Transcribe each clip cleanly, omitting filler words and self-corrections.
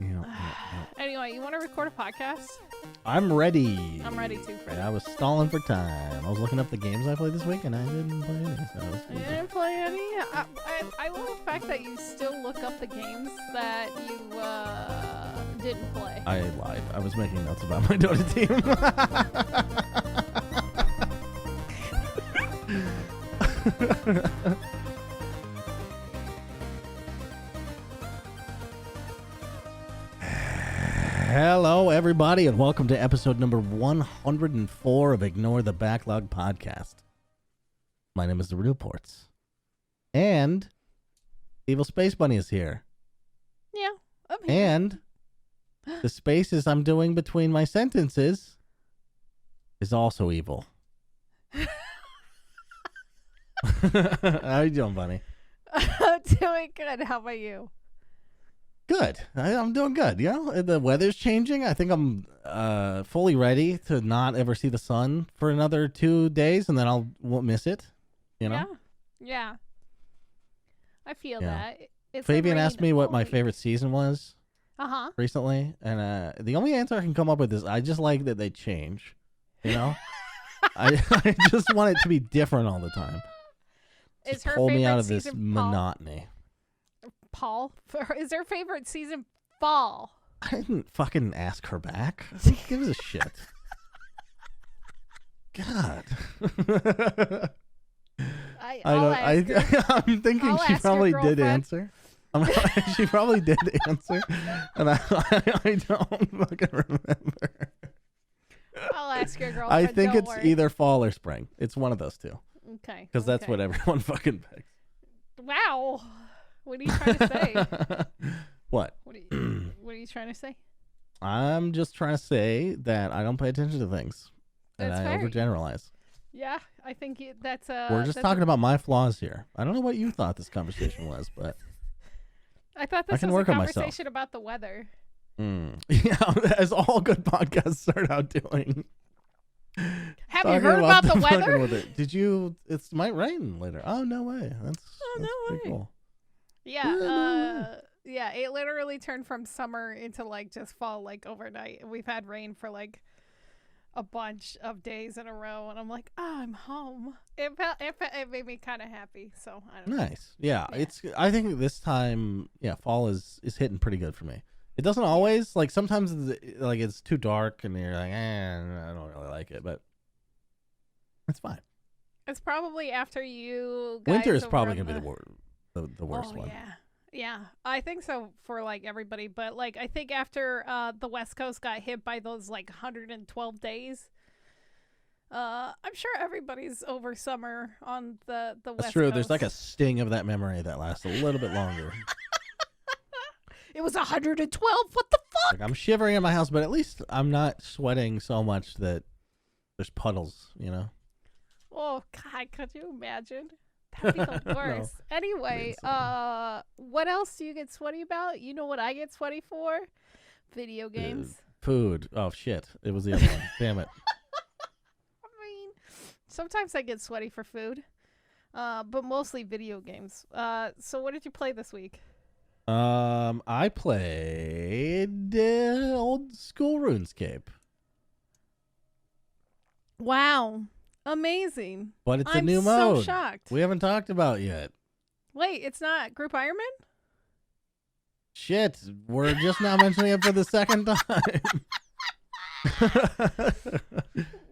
Anyway, you want to record a podcast? I'm ready. I'm ready too, Fred. I was stalling for time. I was looking up the games I played this week, and I didn't play any. So You didn't play any? I love the fact that you still look up the games that you didn't play. I lied. I was making notes about my DotA team. Hello, everybody, and welcome to episode number 104 of Ignore the Backlog podcast. My name is TheRealPortz, and EvilSpaceBunny is here. Yeah, I'm here. And the spaces I'm doing between my sentences is also evil. How you doing, Bunny? I'm doing good. How about you? Good. I'm doing good. You know, the weather's changing. I think I'm fully ready to not ever see the sun for another 2 days, and then won't miss it. You know? Yeah. I feel that. Fabian asked me what my favorite season was recently, and the only answer I can come up with is I just like that they change. You know? I just want it to be different all the time. Just pull me out of this monotony. Paul, is her favorite season fall? I didn't fucking ask her back. Give us a shit. God. I'm thinking she probably did answer. She probably did answer, and I don't fucking remember. I'll ask your girlfriend. I think it's either fall or spring. It's one of those two. Okay. Because that's what everyone fucking picks. Wow. What are you trying to say? What? What are you trying to say? I'm just trying to say that I don't pay attention to things. And I overgeneralize. Yeah, I think that's We're just talking about my flaws here. I don't know what you thought this conversation was, but I thought this was a conversation about the weather. Yeah, as all good podcasts start out doing. Have you heard about the weather? Did you? It might rain later. Oh, no way. That's pretty cool. Yeah, yeah, it literally turned from summer into like just fall like overnight. We've had rain for like a bunch of days in a row, and I'm like, I'm home. It made me kind of happy. So I don't know. Nice. Yeah, it's. I think this time, fall is hitting pretty good for me. It doesn't always, like sometimes it's too dark and you're like, I don't really like it, but it's fine. It's probably after you guys winter is probably gonna be the worst one. Yeah, I think so for like everybody, but like I think after the West Coast got hit by those like 112 days, I'm sure everybody's over summer on the West Coast. That's true. There's like a sting of that memory that lasts a little bit longer. It was 112. What the fuck? Like, I'm shivering in my house, but at least I'm not sweating so much that there's puddles, you know? Oh, God, could you imagine? That'd be the worst. No. Anyway, what else do you get sweaty about? You know what I get sweaty for? Video games. Food. Oh, shit. It was the other one. Damn it. I mean, sometimes I get sweaty for food, but mostly video games. So what did you play this week? I played old school RuuuuneScape. Wow. Amazing. But it's a new mode. I'm so shocked. We haven't talked about yet. Wait, it's not Group Ironman? Shit, we're just now mentioning it for the second time.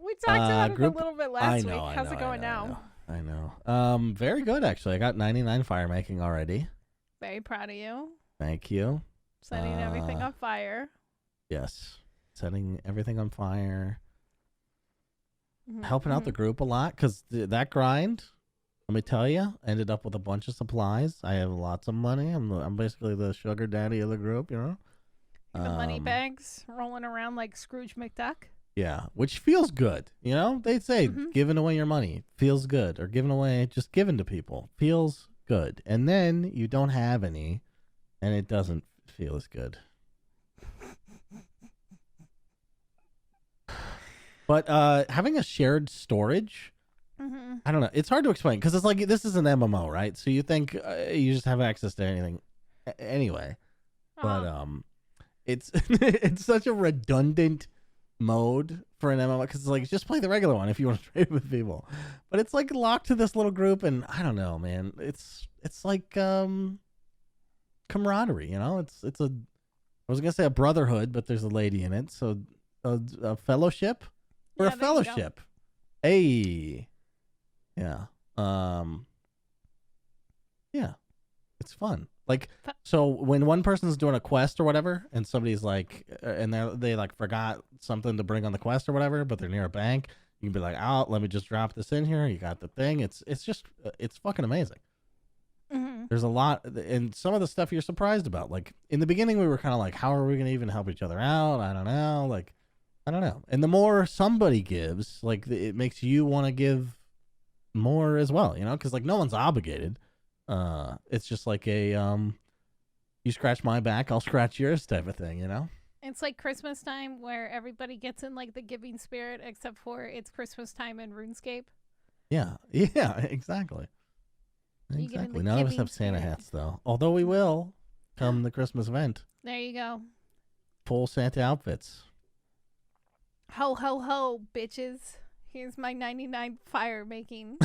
We talked about it a little bit last week. How's it going now? I know. Very good, actually. I got 99 fire making already. Very proud of you. Thank you. Setting everything on fire. Yes. Setting everything on fire. Helping out the group a lot, because that grind, let me tell you, ended up with a bunch of supplies. I have lots of money. I'm basically the sugar daddy of the group, you know? The money bags rolling around like Scrooge McDuck. Yeah, which feels good. You know, they say giving away your money feels good, or giving away, just giving to people feels good. And then you don't have any, and it doesn't feel as good. But having a shared storage, I don't know. It's hard to explain because it's like this is an MMO, right? So you think you just have access to anything anyway. But it's it's such a redundant mode for an MMO because it's like just play the regular one if you want to trade with people, but it's like locked to this little group, and I don't know, man. It's like camaraderie, you know. It's I was gonna say a brotherhood, but there's a lady in it, so a fellowship or a fellowship. Hey, yeah, yeah, it's fun. Like, so when one person's doing a quest or whatever, and somebody's like, and they like forgot something to bring on the quest or whatever, but they're near a bank, you can be like, oh, let me just drop this in here. You got the thing. It's just, it's fucking amazing. Mm-hmm. There's a lot, and some of the stuff you're surprised about. Like in the beginning, we were kind of like, how are we going to even help each other out? I don't know. Like, I don't know. And the more somebody gives, like it makes you want to give more as well, you know, because like no one's obligated. It's just like a you scratch my back, I'll scratch yours type of thing, you know? It's like Christmas time where everybody gets in like the giving spirit, except for it's Christmas time in RuneScape. Yeah, exactly. Exactly. None of us have Santa hats though. Although we will come the Christmas event. There you go. Full Santa outfits. Ho ho ho, bitches. Here's my 99 fire making.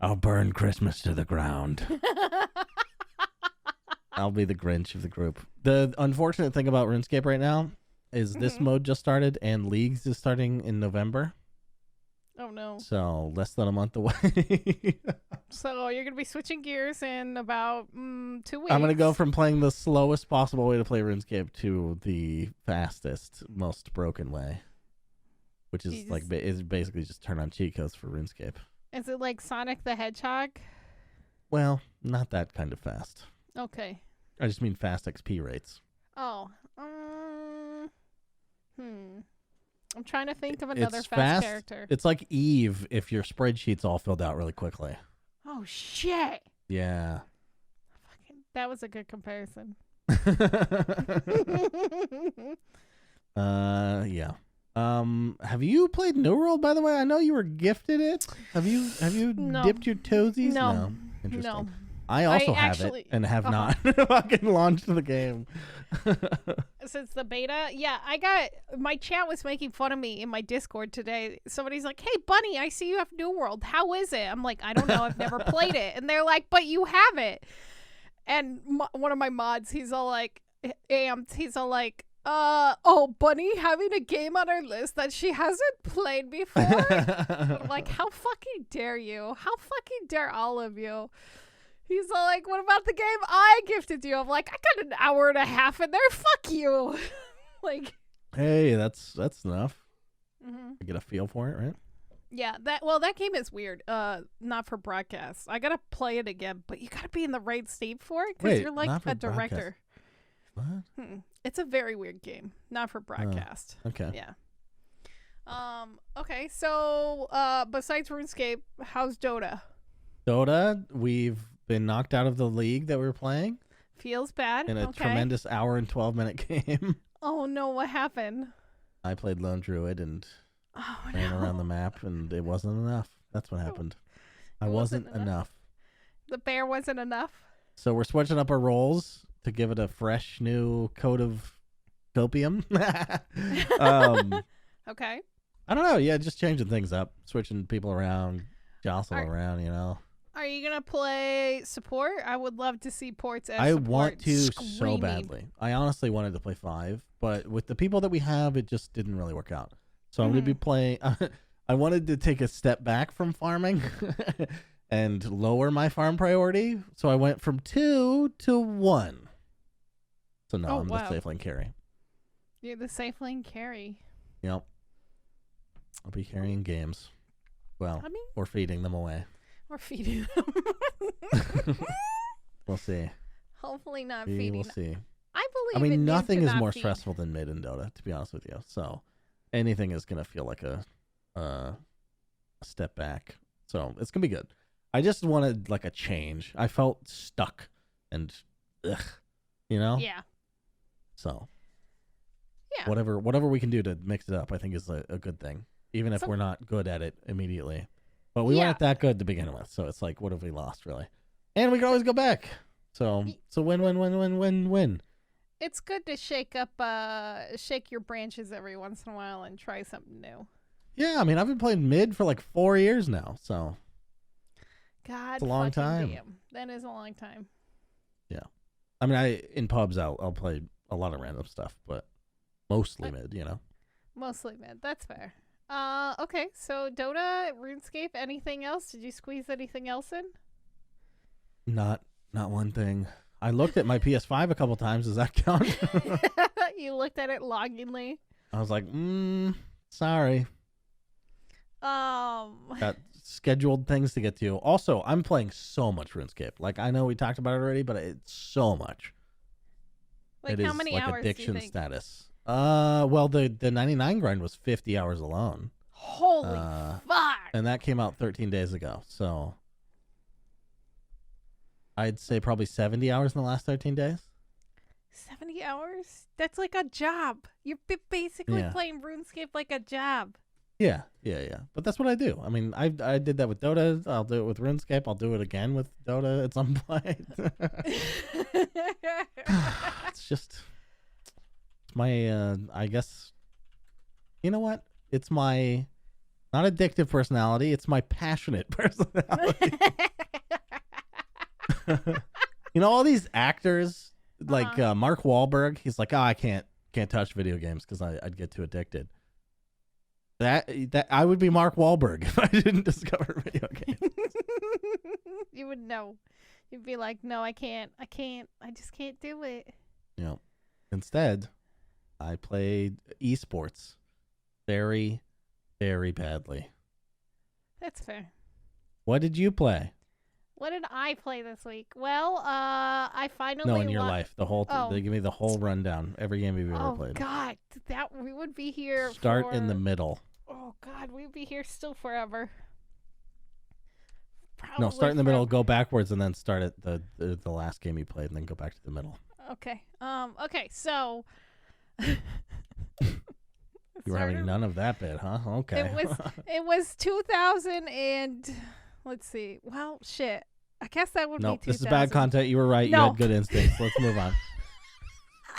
I'll burn Christmas to the ground. I'll be the Grinch of the group. The unfortunate thing about RuneScape right now is this mode just started and Leagues is starting in November. Oh, no. So less than a month away. So you're going to be switching gears in about 2 weeks. I'm going to go from playing the slowest possible way to play RuneScape to the fastest, most broken way. Which is like is basically just turn on cheat codes for RuneScape. Is it like Sonic the Hedgehog? Well, not that kind of fast. Okay. I just mean fast XP rates. Oh. I'm trying to think of another fast character. It's like Eve if your spreadsheet's all filled out really quickly. Oh, shit. Yeah. That was a good comparison. Yeah. Have you played New World, by the way? I know you were gifted it. Have you dipped your toesies? No. Interesting. No. I also have it and have not fucking launched the game. Since the beta? Yeah, my chat was making fun of me in my Discord today. Somebody's like, hey, Bunny, I see you have New World. How is it? I'm like, I don't know. I've never played it. And they're like, but you have it. And one of my mods, he's all like, amped. He's all like, oh, Bunny having a game on her list that she hasn't played before? I'm like, how fucking dare you? How fucking dare all of you? He's all like, what about the game I gifted you? I'm like, I got an hour and a half in there. Fuck you. Like, hey, that's enough. I get a feel for it, right? Yeah, that game is weird. Not for broadcast. I gotta play it again, but you gotta be in the right state for it because you're like a director. What? It's a very weird game. Not for broadcast. Okay. Yeah. Okay. So, besides RuneScape, how's DotA? DotA, we've been knocked out of the league that we were playing. Feels bad. In a tremendous hour and 12-minute game. Oh no! What happened? I played Lone Druid and ran around the map, and it wasn't enough. That's what happened. I wasn't enough. The bear wasn't enough. So we're switching up our roles to give it a fresh new coat of copium. Okay. I don't know. Yeah, just changing things up, switching people around, jostling around, you know. Are you going to play support? I would love to see Portz as I support. want to so badly. I honestly wanted to play 5, but with the people that we have, it just didn't really work out. So I'm going to be playing... I wanted to take a step back from farming and lower my farm priority. So I went from 2 to 1. So now I'm the safe lane carry. You're the safe lane carry. Yep. I'll be carrying games. Well, or feeding them away. Or feeding them. We'll see. Hopefully not feeding. We'll see. I mean, nothing is more stressful than mid in Dota, to be honest with you. So anything is going to feel like a step back. So it's going to be good. I just wanted like a change. I felt stuck and you know? Yeah. So whatever we can do to mix it up, I think is a good thing. Even if we're not good at it immediately. But we weren't that good to begin with, so it's like, what have we lost, really? And we can always go back. So win. It's good to shake your branches every once in a while and try something new. Yeah, I mean, I've been playing mid for like 4 years now, so. God, it's a long time. Damn. That is a long time. Yeah. I mean, in pubs, I'll play a lot of random stuff, but mostly mid, you know? Mostly mid. That's fair. Okay, so Dota, RuneScape, anything else? Did you squeeze anything else in? Not one thing. I looked at my PS5 a couple times. Does that count? You looked at it longingly. I was like, sorry. Got scheduled things to get to. Also, I'm playing so much RuneScape. Like, I know we talked about it already, but it's so much. Like, how many hours addiction do you think? status. Well, the 99 grind was 50 hours alone. Holy fuck! And that came out 13 days ago. So I'd say probably 70 hours in the last 13 days. 70 hours? That's like a job. You're basically playing RuneScape like a job. Yeah. But that's what I do. I mean, I did that with Dota. I'll do it with RuneScape. I'll do it again with Dota at some point. It's just my, I guess, you know what? It's my not addictive personality. It's my passionate personality. You know, all these actors, like Mark Wahlberg, he's like, I can't touch video games because I'd get too addicted. That I would be Mark Wahlberg if I didn't discover video games. You would know. You'd be like, no, I can't. I just can't do it. Yeah. Instead, I played esports very, very badly. That's fair. What did you play? What did I play this week? Well, I finally... No, in your life. The whole... They give me the whole rundown. Every game you've ever played. Oh, God. We would be here Start in the middle. Oh, God. We'd be here still forever. No, start in the middle, go backwards, and then start at the last game you played, and then go back to the middle. Okay. Okay, so... You were having none of that bit, huh? Okay. It was 2000 and... Let's see. Well, shit. I guess that would be 2000. This is bad content. You were right. No. You had good instincts. Let's move on.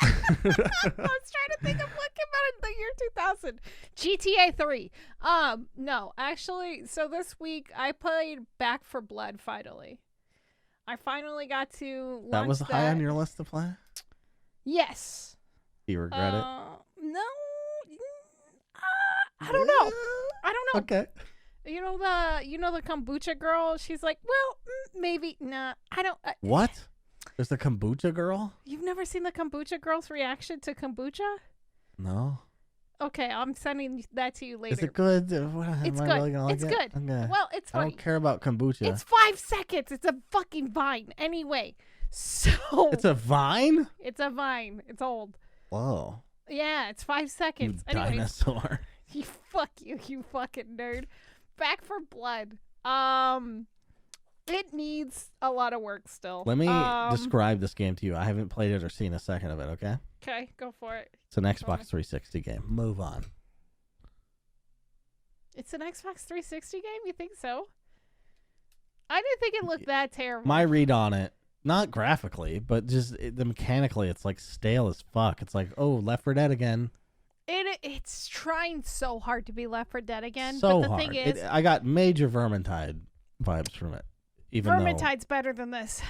I was trying to think of what came out in the year 2000. GTA 3. No, actually, so this week I played Back 4 Blood finally. I finally got to launch that. Was high on your list to play? Yes. Do you regret it? No. I don't know. Okay. You know the kombucha girl? She's like, well, maybe. Nah, I don't. What? There's the kombucha girl? You've never seen the kombucha girl's reaction to kombucha? No. Okay, I'm sending that to you later. Is it good? It's good. Really it's good. Okay. Well, it's funny. I don't care about kombucha. It's 5 seconds. It's a fucking vine. Anyway, so. It's a vine? It's a vine. It's old. Whoa. Yeah, it's 5 seconds. You dinosaur. You fucking nerd. Back 4 Blood. It needs a lot of work still. Let me describe this game to you. I haven't played it or seen a second of it, okay? Okay, go for it. It's an Xbox 360 game. Move on. It's an Xbox 360 game? You think so? I didn't think it looked that terrible. My read on it, not graphically, but just the mechanically, it's like stale as fuck. It's like, oh, Left 4 Dead again. It's trying so hard to be Left 4 Dead again. So but the hard. thing is, I got major Vermintide vibes from it. Vermintide's better than this.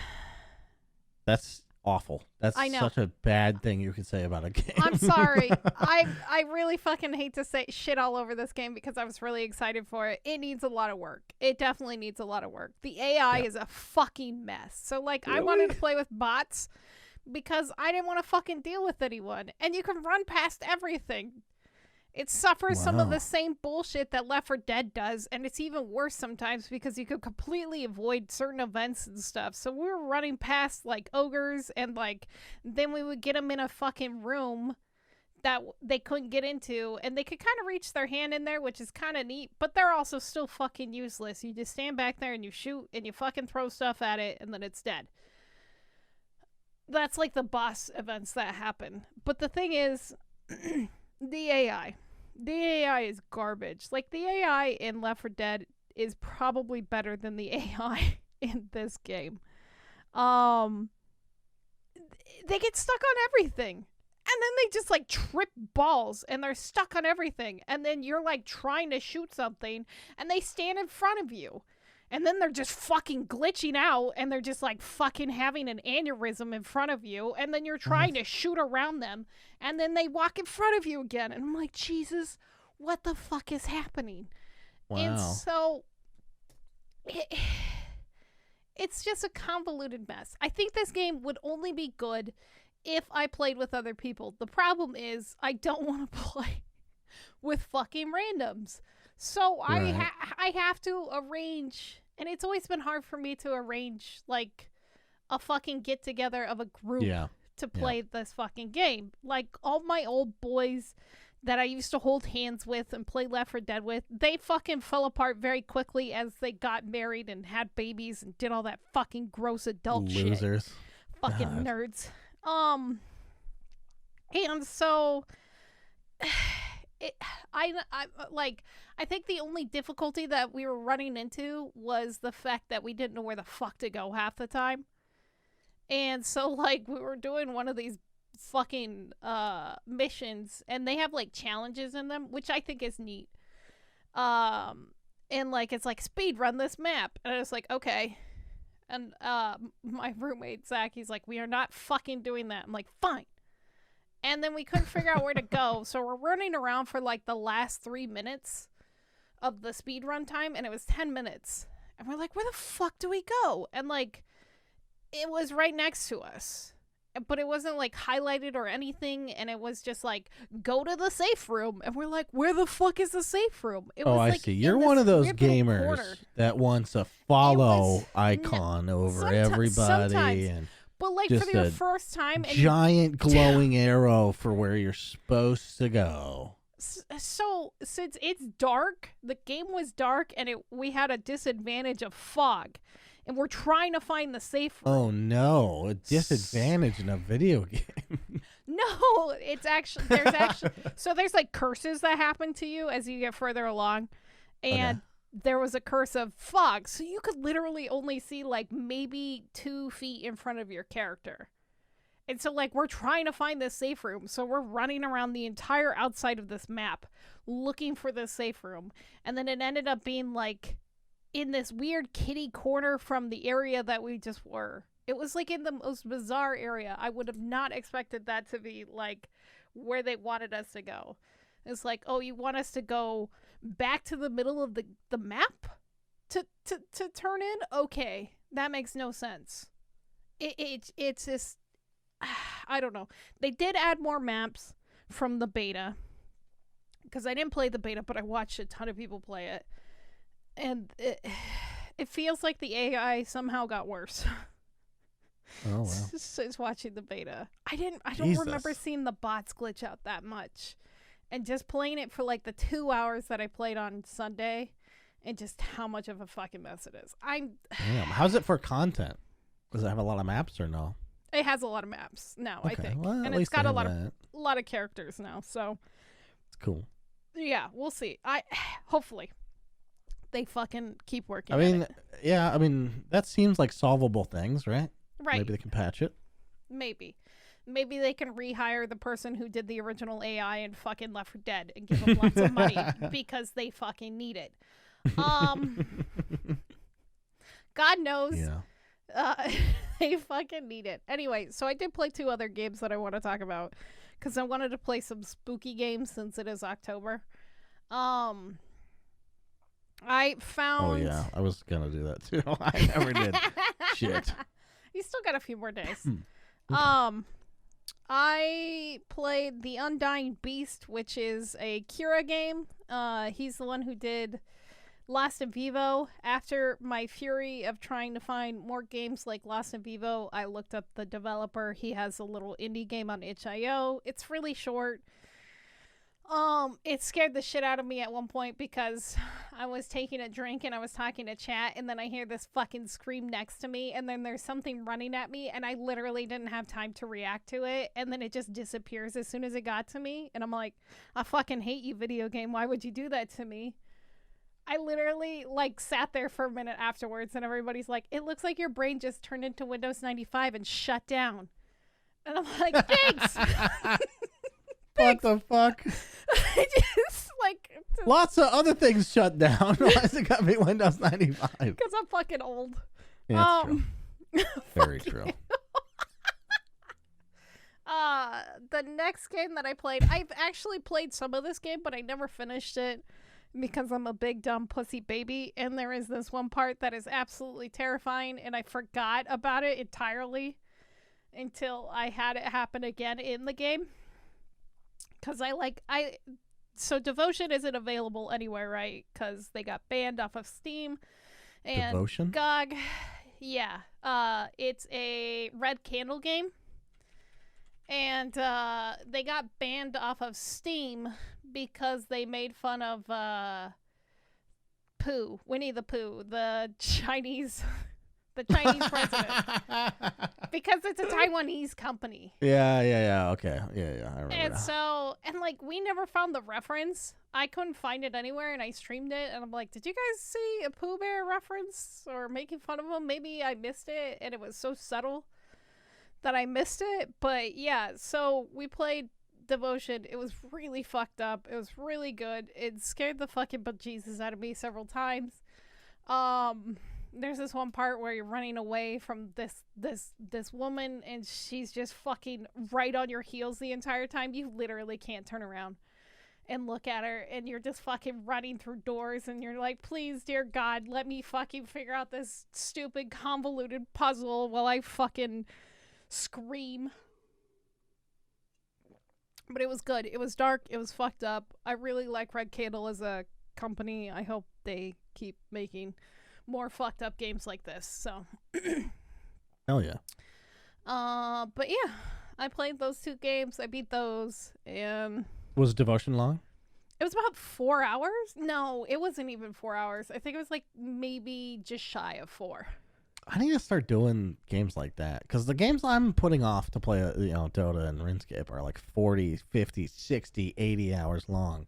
That's awful. That's such a bad thing you could say about a game. I'm sorry. I really fucking hate to say shit all over this game because I was really excited for it. It needs a lot of work. It definitely needs a lot of work. The AI is a fucking mess. So like I wanted to play with bots because I didn't want to fucking deal with anyone. And you can run past everything. It suffers some of the same bullshit that Left 4 Dead does, and it's even worse sometimes because you could completely avoid certain events and stuff. So we were running past, like, ogres, and, like, then we would get them in a fucking room that they couldn't get into, and they could kind of reach their hand in there, which is kind of neat, but they're also still fucking useless. You just stand back there and you shoot, and you fucking throw stuff at it, and then it's dead. That's, like, the boss events that happen. But the thing is... The AI is garbage. Like, the AI in Left 4 Dead is probably better than the AI in this game. they get stuck on everything. And then they just, like, trip balls, and they're stuck on everything. And then you're, like, trying to shoot something, and they stand in front of you. And then they're just fucking glitching out, and they're just, like, fucking having an aneurysm in front of you. And then you're trying to shoot around them, and then they walk in front of you again. And I'm like, Jesus, what the fuck is happening? Wow. And so it's just a convoluted mess. I think this game would only be good if I played with other people. The problem is I don't want to play with fucking randoms. So Right. I have to arrange, and it's always been hard for me to arrange, like, a fucking get-together of a group to play this fucking game. Like, all my old boys that I used to hold hands with and play Left 4 Dead with, they fucking fell apart very quickly as they got married and had babies and did all that fucking gross adult shit. Losers. Fucking nerds. And so I think the only difficulty that we were running into was the fact that we didn't know where the fuck to go half the time. And so, like, we were doing one of these fucking missions, and they have, like, challenges in them, which I think is neat. And, like, it's like, speed run this map. And I was like, okay. And my roommate, Zach, he's like, we are not fucking doing that. I'm like, fine. And then we couldn't figure out where to go. So we're running around for, like, the last 3 minutes of the speed run time, and it was 10 minutes. And we're like, where the fuck do we go? And, like, it was right next to us. But it wasn't, like, highlighted or anything, and it was just, like, go to the safe room. And we're like, where the fuck is the safe room? It was, I like, see. You're one of those gamers that wants a follow icon over everybody. And but, like, for your first time. And giant glowing arrow for where you're supposed to go. So, since it's dark, the game was dark, and we had a disadvantage of fog. And we're trying to find the safe room. Oh, no. A disadvantage in a video game. No, it's actually, there's like curses that happen to you as you get further along. And there was a curse of fog. So you could literally only see, like, maybe 2 feet in front of your character. And so, like, we're trying to find this safe room. So we're running around the entire outside of this map looking for this safe room. And then it ended up being, like, in this weird kitty corner from the area that we just were. It was, like, in the most bizarre area. I would have not expected that to be, like, where they wanted us to go. It's like, oh, you want us to go back to the middle of the map to turn in? Okay, that makes no sense. It's just, I don't know. They did add more maps from the beta, because I didn't play the beta, but I watched a ton of people play it. And it feels like the AI somehow got worse. Oh, wow. Since watching the beta. I don't remember seeing the bots glitch out that much. And just playing it for, like, the 2 hours that I played on Sunday, and just how much of a fucking mess it is. Damn. How's it for content? Does it have a lot of maps or no? It has a lot of maps now, I think. Well, and it's got a lot of characters now, so it's cool. Yeah, we'll see. Hopefully they fucking keep working. I mean, that seems like solvable things, right? Right. Maybe they can patch it. Maybe they can rehire the person who did the original AI and fucking Left 4 Dead and give them lots of money because they fucking need it. God knows. Yeah. They fucking need it. Anyway, so I did play 2 other games that I want to talk about, because I wanted to play some spooky games since it is October. I found... Oh, yeah. I was going to do that, too. I never did. Shit. You still got a few more days. Okay. I played the Undying Beast, which is a Kira game. He's the one who did Lost in Vivo. After my fury of trying to find more games like Lost in Vivo, I looked up the developer. He has a little indie game on itch.io. It's really short. It scared the shit out of me at one point because I was taking a drink and I was talking to chat, and then I hear this fucking scream next to me, and then there's something running at me, and I literally didn't have time to react to it, and then it just disappears as soon as it got to me, and I'm like, I fucking hate you, video game. Why would you do that to me? I literally, like, sat there for a minute afterwards, and everybody's like, it looks like your brain just turned into Windows 95 and shut down. And I'm like, thanks. What the fuck? I just like lots of other things shut down. Why has it got me Windows 95? Because I'm fucking old. Yeah, that's true. Very true. The next game that I played, I've actually played some of this game, but I never finished it because I'm a big dumb pussy baby. And there is this one part that is absolutely terrifying, and I forgot about it entirely until I had it happen again in the game. Because so Devotion isn't available anywhere, right? Because they got banned off of Steam. And Devotion? GOG, yeah. It's a red candle game. And they got banned off of Steam because they made fun of Pooh, Winnie the Pooh, the Chinese president. Because it's a Taiwanese company. Yeah. Okay. Yeah. I remember. And so, like, we never found the reference. I couldn't find it anywhere, and I streamed it, and I'm like, did you guys see a Pooh Bear reference or making fun of him? Maybe I missed it, and it was so subtle that I missed it. But yeah, so we played Devotion. It was really fucked up. It was really good. It scared the fucking bejesus out of me several times. There's this one part where you're running away from this woman, and she's just fucking right on your heels the entire time. You literally can't turn around and look at her, and you're just fucking running through doors, and you're like, please, dear God, let me fucking figure out this stupid convoluted puzzle while I fucking scream. But it was good. It was dark. It was fucked up. I really like Red Candle as a company. I hope they keep making more fucked up games like this. So hell yeah. But yeah, I played those two games. I beat those. And was Devotion long? It was about 4 hours. No, it wasn't even 4 hours. I think it was like maybe just shy of 4. I need to start doing games like that, because the games I'm putting off to play, Dota and RuneScape are like 40, 50, 60, 80 hours long.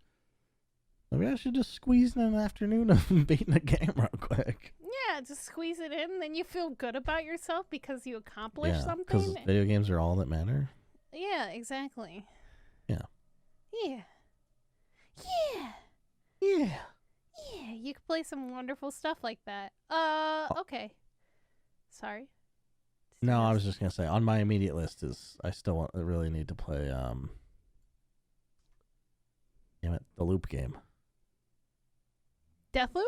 Maybe I should just squeeze in an afternoon of beating a game real quick. Yeah, just squeeze it in, then you feel good about yourself because you accomplished something. Because video games are all that matter. Yeah, exactly. Yeah. Yeah. You can play some wonderful stuff like that. Okay. Sorry. No, I was just gonna say on my immediate list is I really need to play damn it, the Loop game. Deathloop?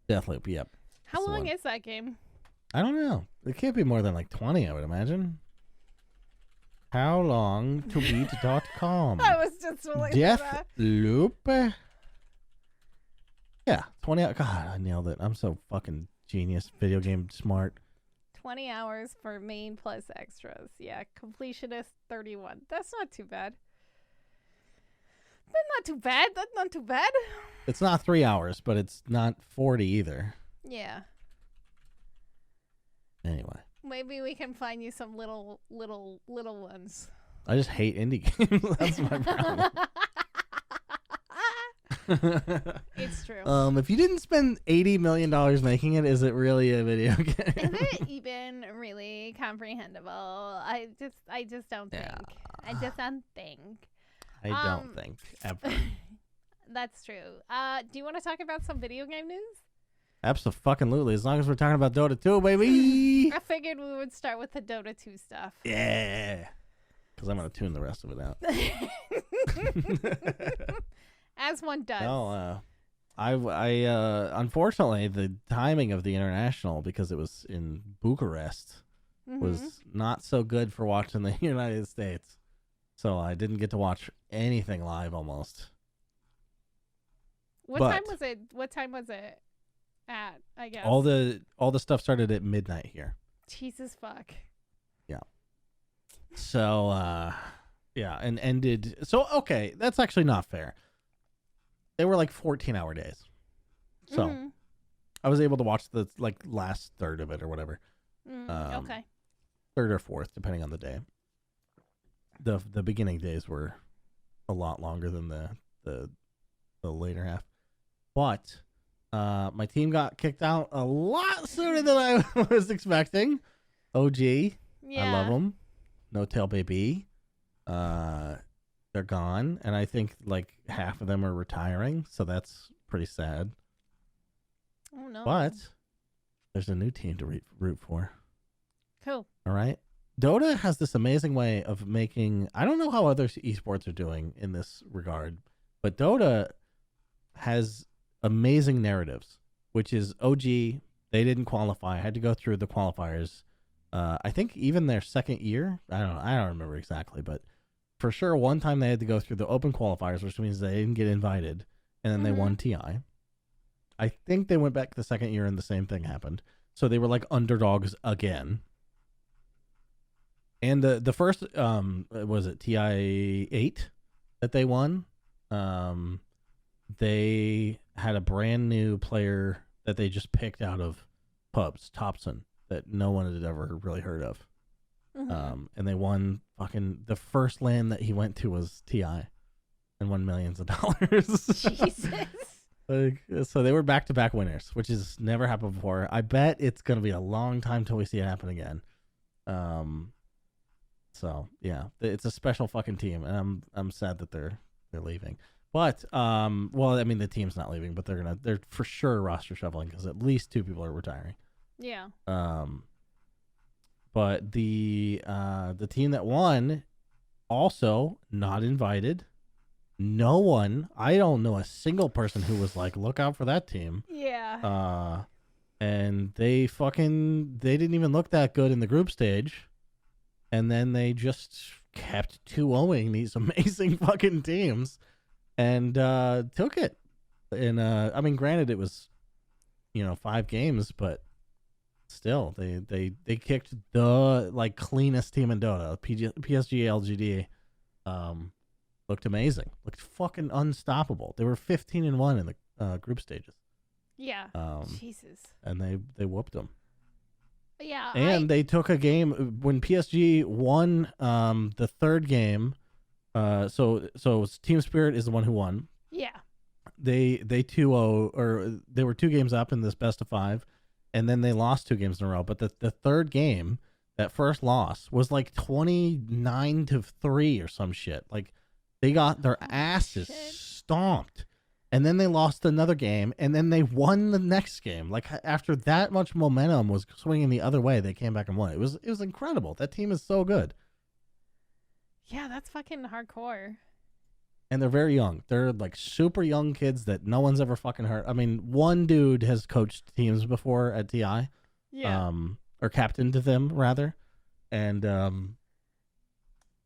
Deathloop, yep. How long is that game? I don't know. It can't be more than like 20, I would imagine. How long to beat.com? I was just like Deathloop. Yeah, 20. God, I nailed it. I'm so fucking genius. Video game smart. 20 hours for main plus extras. Yeah, completionist 31. That's not too bad. That's not too bad. It's not 3 hours, but it's not 40 either. Yeah. Anyway. Maybe we can find you some little ones. I just hate indie games. That's my problem. It's true. If you didn't spend $80 million making it, is it really a video game? Is it even really comprehensible? I just don't think. I just don't think. I don't think ever. That's true. Do you want to talk about some video game news? Absolutely. As long as we're talking about Dota 2, baby. I figured we would start with the Dota 2 stuff. Yeah. Because I'm going to tune the rest of it out. As one does. No, I unfortunately, the timing of the international, because it was in Bucharest, was not so good for watching the United States. So I didn't get to watch anything live almost. What time was it at, I guess? All the stuff started at midnight here. Jesus fuck. Yeah. So, and ended. So, okay, that's actually not fair. They were like 14-hour days. So I was able to watch the last third of it or whatever. Okay. Third or fourth, depending on the day. The beginning days were a lot longer than the later half. But my team got kicked out a lot sooner than I was expecting. OG. Yeah. I love them. No Tail Baby. They're gone, and I think like half of them are retiring, so that's pretty sad. Oh no! But there's a new team to root for. Cool. All right. DotA has this amazing way of making. I don't know how other esports are doing in this regard, but DotA has amazing narratives, which is OG. They didn't qualify. I had to go through the qualifiers. I think even their second year. I don't remember exactly, but for sure one time they had to go through the open qualifiers, which means they didn't get invited, and then they won TI. I think they went back the second year and the same thing happened. So they were like underdogs again. And the first was it TI 8 that they won? They had a brand new player that they just picked out of pubs, Thompson, that no one had ever really heard of. And they won fucking the first land that he went to was TI and won millions of dollars. Jesus. So they were back-to-back winners, which has never happened before. I bet it's going to be a long time till we see it happen again. So yeah, it's a special fucking team, and I'm sad that they're leaving. But well, I mean the team's not leaving, but they're for sure roster shuffling because at least 2 people are retiring. Yeah. But the team that won also not invited. No one. I don't know a single person who was like, look out for that team. Yeah. And they didn't even look that good in the group stage. And then they just kept 2-0ing these amazing fucking teams and took it. And I mean, granted, it was 5 games, but still, they kicked the like cleanest team in Dota. PSG LGD looked amazing, looked fucking unstoppable. They were 15-1 in the group stages. Yeah. Jesus. And they whooped them. Yeah. And they took a game when PSG won the third game. So Team Spirit is the one who won. Yeah. They 2-0, or they were 2 games up in this best of 5, and then they lost 2 games in a row. But the third game, that first loss, was like 29-3 or some shit. Like they got their asses stomped. And then they lost another game, and then they won the next game. Like after that much momentum was swinging the other way, they came back and won. It was incredible. That team is so good. Yeah, that's fucking hardcore. And they're very young. They're like super young kids that no one's ever fucking heard. I mean, one dude has coached teams before at TI. Yeah. Or captained them rather. And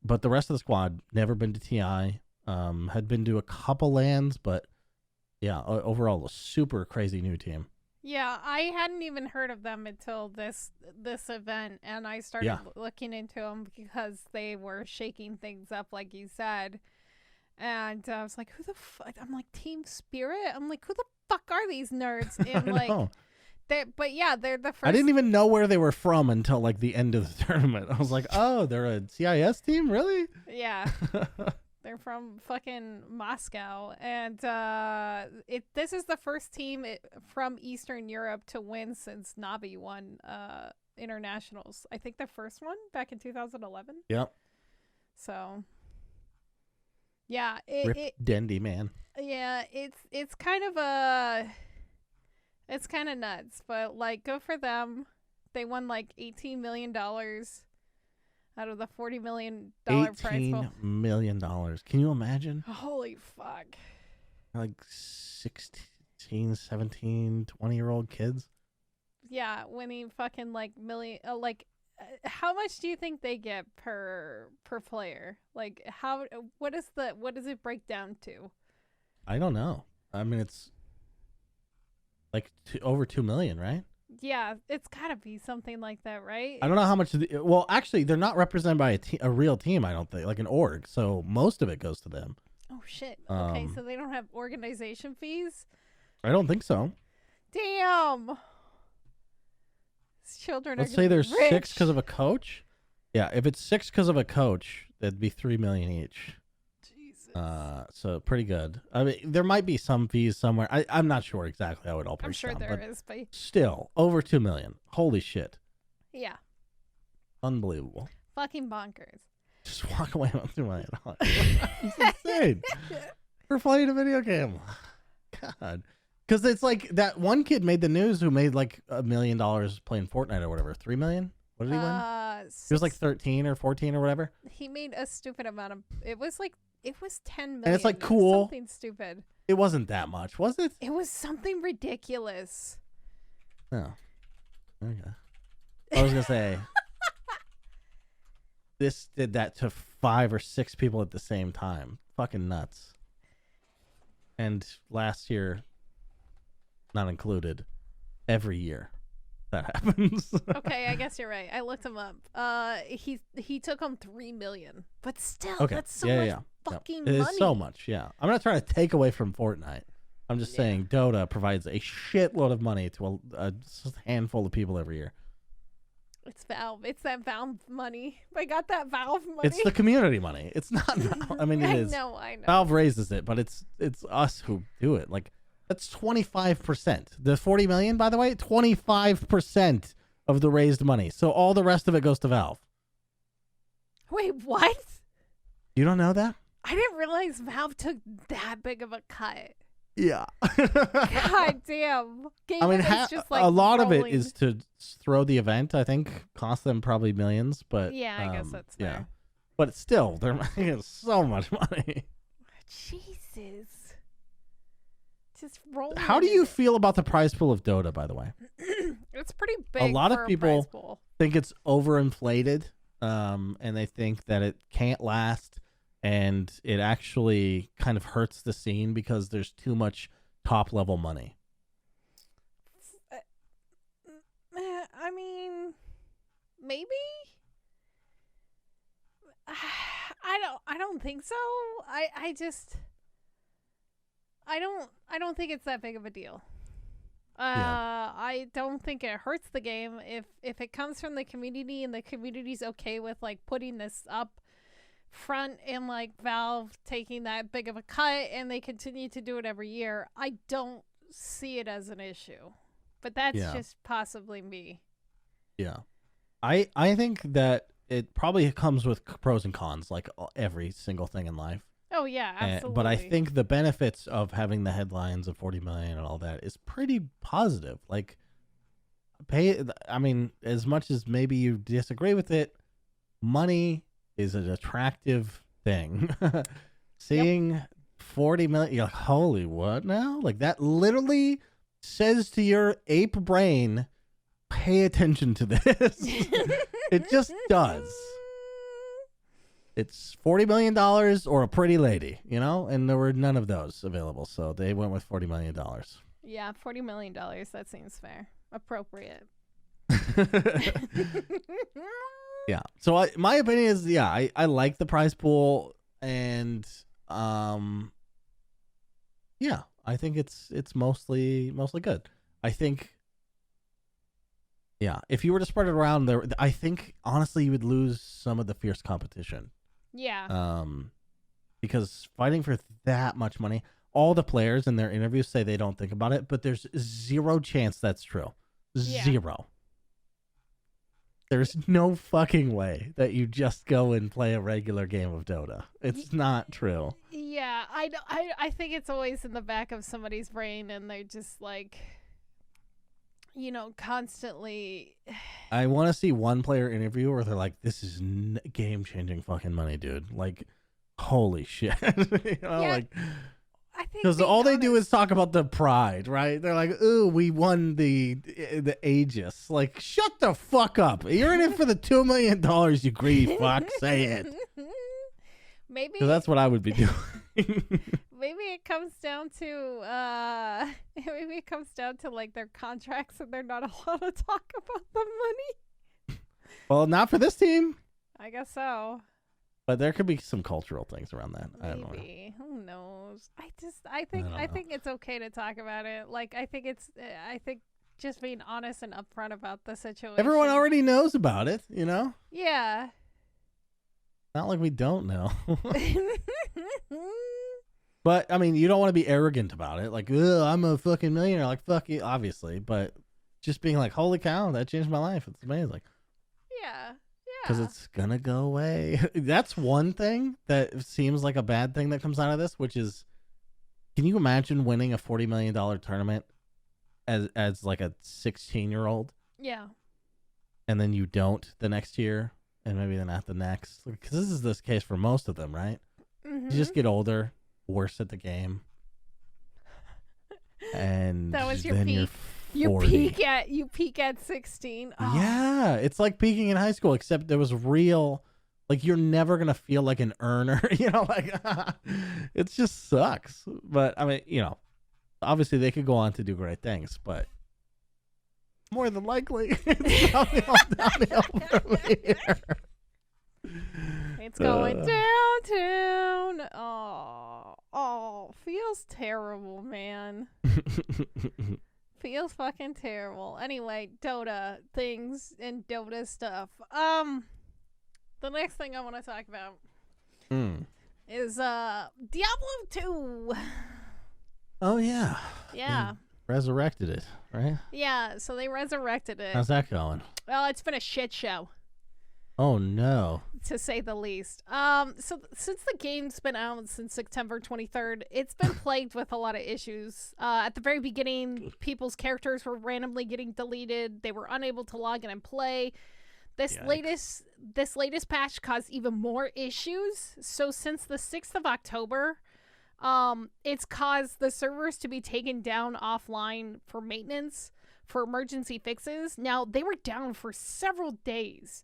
but the rest of the squad never been to TI. Had been to a couple lands, but yeah, overall a super crazy new team. Yeah, I hadn't even heard of them until this event, and I started looking into them because they were shaking things up, like you said. And I was like, who the fuck? I'm like, Team Spirit? I'm like, who the fuck are these nerds? And like, but yeah, they're the first. I didn't even know where they were from until like the end of the tournament. I was like, oh, they're a CIS team? Really? Yeah. They're from fucking Moscow, and this is the first team from Eastern Europe to win since Navi won internationals. I think the first one back in 2011. Yep. So, yeah, Dendy, man. Yeah, it's kind of nuts, but like, go for them. They won like $18 million. Out of the $40 million prize pool. $18 million. Can you imagine? Holy fuck. Like 16, 17, 20-year-old kids? Yeah, winning fucking like how much do you think they get per player? Like what does it break down to? I don't know. I mean, it's like over 2 million, right? Yeah, it's gotta be something like that, right? I don't know how much. Well, actually, they're not represented by a real team. I don't think, like an org. So most of it goes to them. Oh shit. Okay, so they don't have organization fees. I don't think so. Damn. These children Let's are. say there's rich. 6 because of a coach. Yeah, if it's 6 because of a coach, that'd be $3 million each. So pretty good. I mean, there might be some fees somewhere. I'm not sure exactly how it all breaks I'm sure down, there is, but still over 2 million. Holy shit! Yeah, unbelievable. Fucking bonkers. Just walk away on $2 million. It's insane. We're playing a video game. God. Because it's like that one kid made the news who made like $1 million playing Fortnite or whatever. 3 million? What did he win? It was like 13 or 14 or whatever. He made a stupid amount of. It was 10 million. And it's like cool. Something stupid. It wasn't that much, was it? It was something ridiculous. Oh. Okay. I was gonna say this did that to 5 or 6 people at the same time. Fucking nuts. And last year, not included, every year that happens. Okay, I guess you're right. I looked him up. He took home 3 million, but still, okay. that's so much fucking money. It is so much. Yeah, I'm not trying to take away from Fortnite. I'm just saying Dota provides a shitload of money to a handful of people every year. It's Valve. It's that Valve money. I got that Valve money. It's the community money. It's not Valve. I mean, it is. I know. Valve raises it, but it's us who do it. Like, that's 25%. The 40 million, by the way, 25% of the raised money. So all the rest of it goes to Valve. Wait, what? You don't know that? I didn't realize Valve took that big of a cut. Yeah. God damn. I mean, just like a lot of it is to throw the event, I think. Cost them probably millions, but yeah, I guess that's fair. Yeah. But still, they're making so much money. Jesus. Just roll. How do you feel about the prize pool of Dota, by the way? It's pretty big. A lot of people think it's overinflated, and they think that it can't last. And it actually kind of hurts the scene because there's too much top level money. I mean, maybe. I don't think so. I don't think it's that big of a deal. I don't think it hurts the game if it comes from the community and the community's okay with like putting this up front and like Valve taking that big of a cut and they continue to do it every year. I don't see it as an issue, but that's just possibly me. Yeah. I think that it probably comes with pros and cons, like every single thing in life. Oh yeah, absolutely. But I think the benefits of having the headlines of 40 million and all that is pretty positive. Like, I mean, as much as maybe you disagree with it, money is an attractive thing. Seeing 40 million, you're like, holy what now? Like, that literally says to your ape brain, pay attention to this. It just does. It's $40 million or a pretty lady, you know? And there were none of those available, so they went with $40 million. Yeah, $40 million. That seems fair. Appropriate. Yeah. So my opinion is, I like the prize pool, and yeah, I think it's mostly good. I think, yeah, if you were to spread it around there, I think honestly you would lose some of the fierce competition. Yeah. Because fighting for that much money, all the players in their interviews say they don't think about it, but there's zero chance that's true. Yeah. Zero. There's no fucking way that you just go and play a regular game of Dota. It's not true. Yeah, I think it's always in the back of somebody's brain, and they're just like, you know, constantly. I want to see one player interview where they're like, "This is game-changing fucking money, dude." Like, holy shit. You know, yeah, like, I think because all they do is talk about the pride, right? They're like, "Ooh, we won the Aegis." Like, shut the fuck up. You're in it for the $2 million, you greedy fuck. Say it. Maybe. So that's what I would be doing. Maybe it comes down to like their contracts, and they're not allowed to talk about the money. Well, not for this team. I guess so. But there could be some cultural things around that. Maybe. I don't know. Who knows? I think it's okay to talk about it. Like, I think just being honest and upfront about the situation. Everyone already knows about it, you know? Yeah. Not like we don't know. But, I mean, you don't want to be arrogant about it. Like, I'm a fucking millionaire. Like, fuck you, obviously. But just being like, holy cow, that changed my life. It's amazing. Yeah. Because it's gonna go away. That's one thing that seems like a bad thing that comes out of this, which is, can you imagine winning a $40 million tournament as like a 16-year-old? Yeah. And then you don't the next year, and maybe then not the next. Because this is this case for most of them, right? Mm-hmm. You just get older, worse at the game, and that was your then peak. You peak at 16. Oh. Yeah, it's like peaking in high school, except there was real. Like, you're never gonna feel like an earner, like it just sucks. But I mean, obviously they could go on to do great things, but more than likely, it's downhill from here. It's going downtown. Oh, feels terrible, man. Feels fucking terrible. Anyway, Dota things and Dota stuff. The next thing I want to talk about is Diablo 2. Oh yeah. Yeah. They resurrected it, right? Yeah, so they resurrected it. How's that going? Well, it's been a shit show. Oh no. To say the least. So since the game's been out since September 23rd, it's been plagued with a lot of issues. At the very beginning, people's characters were randomly getting deleted. They were unable to log in and play. This latest patch caused even more issues. So since the 6th of October, it's caused the servers to be taken down offline for maintenance, for emergency fixes. Now, they were down for several days.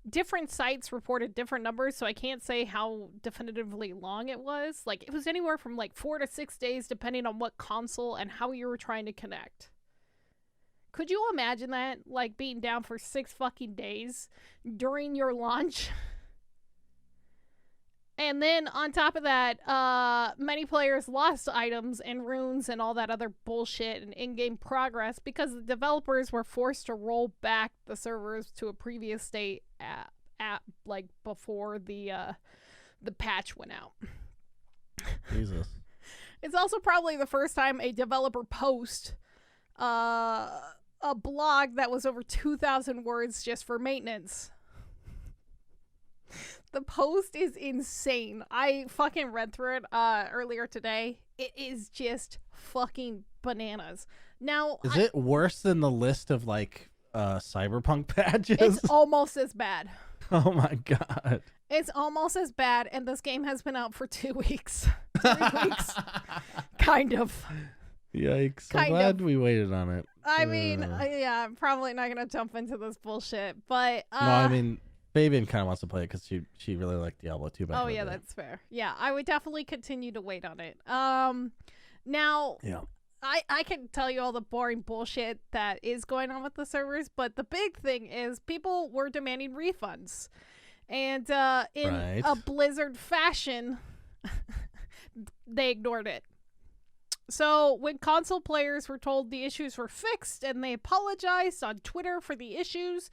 Different sites reported different numbers, so I can't say how definitively long it was. Like, it was anywhere from like 4 to 6 days, depending on what console and how you were trying to connect. Could you imagine that? Like, being down for 6 fucking days during your launch? And then, on top of that, many players lost items and runes and all that other bullshit and in-game progress because the developers were forced to roll back the servers to a previous state at like before the patch went out. Jesus. It's also probably the first time a developer post a blog that was over 2,000 words just for maintenance. The post is insane. I fucking read through it earlier today. It is just fucking bananas. Now, is it worse than the list of like Cyberpunk patches? It's almost as bad. Oh my god. It's almost as bad, and this game has been out for 2 weeks. 3 weeks. Kind of. Yikes. I'm glad we waited on it. I mean, yeah, I'm probably not going to jump into this bullshit, but... no, I mean... Fabian kind of wants to play it because she really liked Diablo 2 back in the day. That's fair. Yeah, I would definitely continue to wait on it. Now, yeah. I can tell you all the boring bullshit that is going on with the servers, but the big thing is people were demanding refunds. And in a Blizzard fashion, they ignored it. So when console players were told the issues were fixed and they apologized on Twitter for the issues,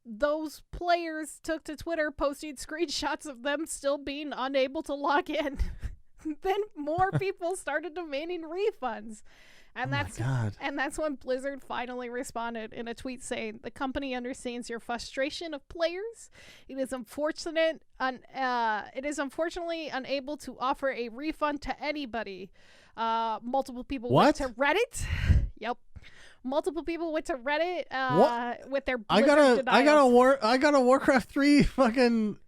those players took to Twitter posting screenshots of them still being unable to log in. Then more people started demanding refunds. And that's when Blizzard finally responded in a tweet saying, "The company understands your frustration of players. It is unfortunately unable to offer a refund to anybody." Multiple people went to Reddit. Yep. Multiple people went to Reddit with their Blizzard denials. I got a Warcraft 3 fucking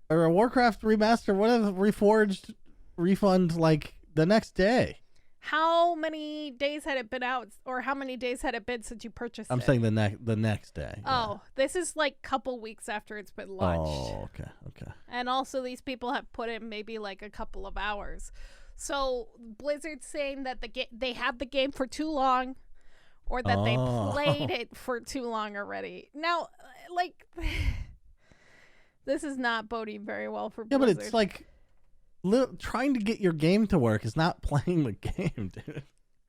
or a Warcraft remaster, whatever, reforged refund like the next day. How many days had it been out, or how many days had it been since you purchased it? I'm saying the next day. Oh, this is like couple weeks after it's been launched. Oh, okay. And also these people have put in maybe like a couple of hours. So Blizzard's saying that they had the game for too long, or that they played it for too long already. Now, like, this is not boding very well for Blizzard. Yeah, but it's like trying to get your game to work is not playing the game, dude.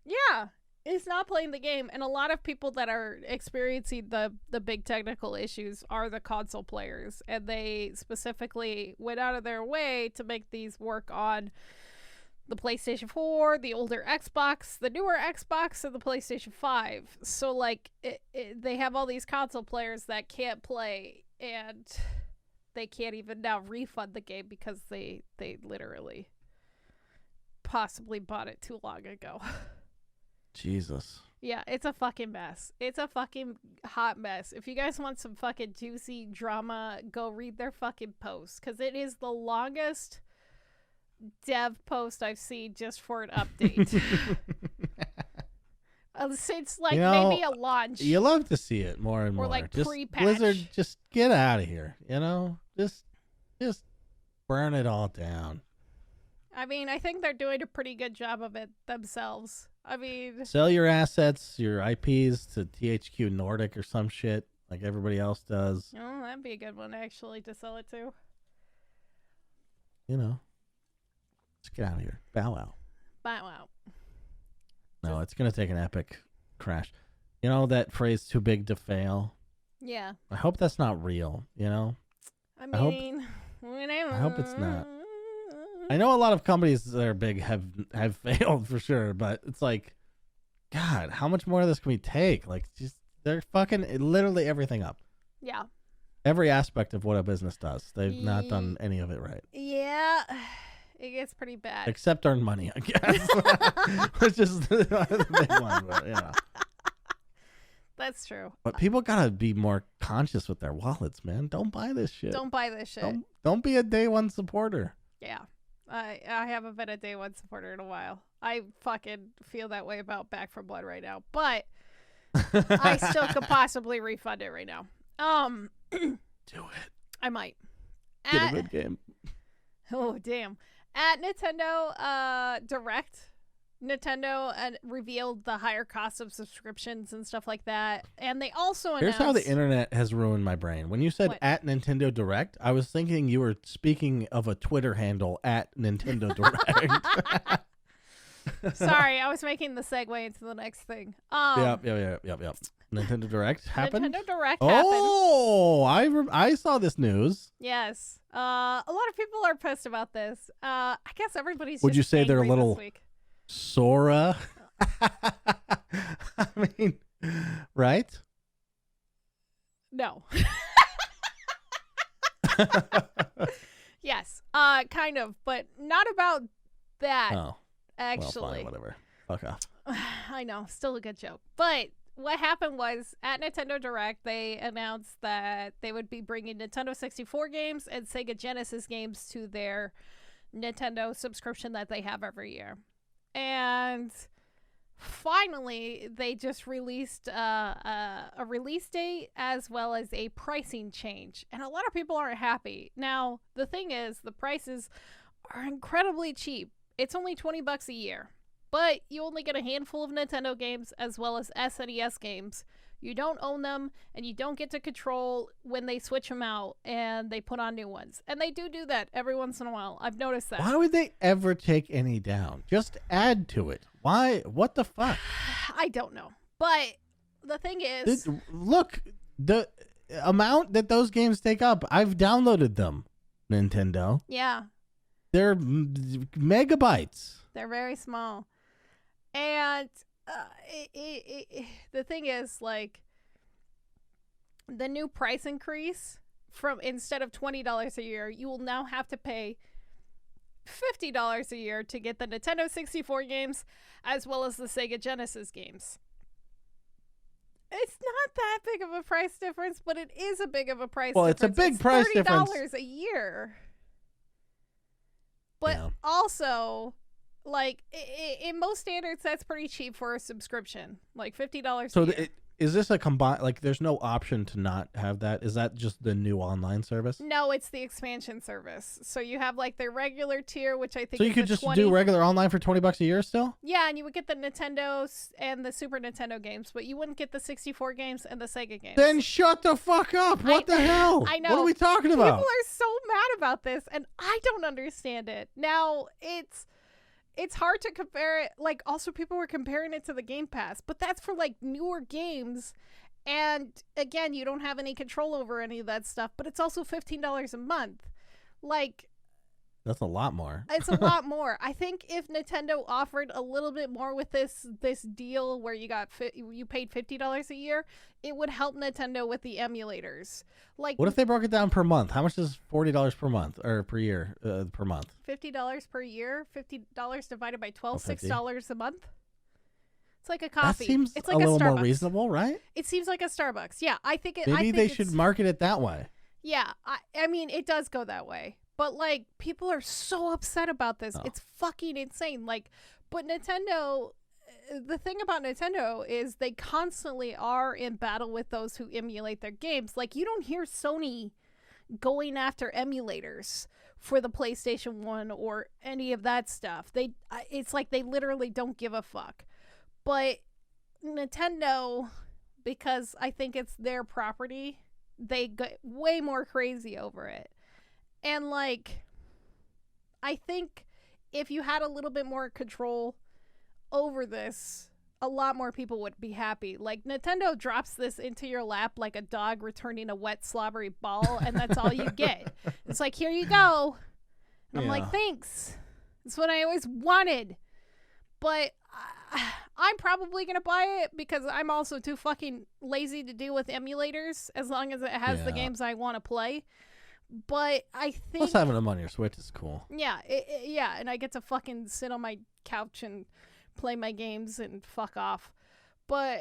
Yeah, it's not playing the game. And a lot of people that are experiencing the big technical issues are the console players. And they specifically went out of their way to make these work on the PlayStation 4, the older Xbox, the newer Xbox, and the PlayStation 5. So, like, they have all these console players that can't play, and they can't even now refund the game because they literally possibly bought it too long ago. Jesus. Yeah, it's a fucking mess. It's a fucking hot mess. If you guys want some fucking juicy drama, go read their fucking post, because it is the longest dev post I've seen just for an update. Since like maybe a launch. You love to see it more and more. Or like just pre-patch. Blizzard, just get out of here. Just burn it all down. I mean, I think they're doing a pretty good job of it themselves. I mean, sell your assets, your IPs to THQ Nordic or some shit like everybody else does. Oh, that'd be a good one actually to sell it to. Just get out of here. Bow out. Bow out. No, it's going to take an epic crash. You know that phrase, too big to fail? Yeah. I hope that's not real, I mean, I hope it's not. I know a lot of companies that are big have failed for sure, but it's like, God, how much more of this can we take? Like, just they're fucking literally everything up. Yeah. Every aspect of what a business does. They've not done any of it right. Yeah. It gets pretty bad. Except earn money, I guess. Which is the big one, but That's true. But people gotta be more conscious with their wallets, man. Don't buy this shit. Don't buy this shit. Don't be a day one supporter. Yeah. I haven't been a day one supporter in a while. I fucking feel that way about Back 4 Blood right now. But I still could possibly refund it right now. Do it. I might. Get a good game. Oh, damn. At Nintendo Direct, Nintendo revealed the higher cost of subscriptions and stuff like that. And they also announced... Here's how the internet has ruined my brain. When you said What? at Nintendo Direct, I was thinking you were speaking of a Twitter handle at Nintendo Direct. Sorry, I was making the segue into the next thing. Yep. Nintendo Direct happened? Nintendo Direct happened. Oh, I saw this news. Yes. A lot of people are pissed about this. I guess everybody's Would just you say they're a angry little this week. Sora? I mean, right? No. Yes. Kind of, but not about that. Oh. Actually. Well, fine, whatever. Fuck off. I know, still a good joke. But what happened was at Nintendo Direct, they announced that they would be bringing Nintendo 64 games and Sega Genesis games to their Nintendo subscription that they have every year. And finally, they just released a release date as well as a pricing change. And a lot of people aren't happy. Now, the thing is, the prices are incredibly cheap. It's only $20 a year. But you only get a handful of Nintendo games as well as SNES games. You don't own them, and you don't get to control when they switch them out and they put on new ones. And they do that every once in a while. I've noticed that. Why would they ever take any down? Just add to it. Why? What the fuck? I don't know. But the thing is... Look, the amount that those games take up, I've downloaded them, Nintendo. Yeah. They're megabytes. They're very small. And the thing is, like, the new price increase from instead of $20 a year, you will now have to pay $50 a year to get the Nintendo 64 games as well as the Sega Genesis games. It's not that big of a price difference, but it is a big of a price difference. Well, it's a big price difference. $30 a year. But Yeah. also... Like, in most standards, that's pretty cheap for a subscription. Like, $50 So a year. is this a combined, like, there's no option to not have that? Is that just the new online service? No, it's the expansion service. So you have, like, their regular tier, which I think So is you could the just 20... do regular online for $20 a year still? Yeah, and you would get the Nintendo and the Super Nintendo games, but you wouldn't get the 64 games and the Sega games. Then shut the fuck up. What the hell? I know. What are we talking about? People are so mad about this, and I don't understand it. Now, it's hard to compare it. Like, also people were comparing it to the Game Pass, but that's for, like, newer games. And again, you don't have any control over any of that stuff, but it's also $15 a month. Like, That's a lot more. It's a lot more. I think if Nintendo offered a little bit more with this deal where you paid $50 a year, it would help Nintendo with the emulators. Like, what if they broke it down per month? How much is $40 per month or per year per month? $50 per year, $50 divided by 12, $50. $6 a month. It's like a coffee. That seems it's like a little Starbucks. more reasonable, right? It seems like a Starbucks. Yeah, I think it. Maybe they should market it that way. Yeah, I mean, it does go that way. But, like, people are so upset about this. Oh. It's fucking insane. Like, but Nintendo, the thing about Nintendo is they constantly are in battle with those who emulate their games. Like, you don't hear Sony going after emulators for the PlayStation 1 or any of that stuff. It's like they literally don't give a fuck. But Nintendo, because I think it's their property, they get way more crazy over it. And, like, I think if you had a little bit more control over this, a lot more people would be happy. Like, Nintendo drops this into your lap like a dog returning a wet, slobbery ball, and that's all you get. It's like, here you go. And I'm like, thanks. That's what I always wanted. But I'm probably going to buy it because I'm also too fucking lazy to deal with emulators as long as it has the games I want to play. But I think... Plus having them on your Switch is cool. Yeah, yeah, and I get to fucking sit on my couch and play my games and fuck off. But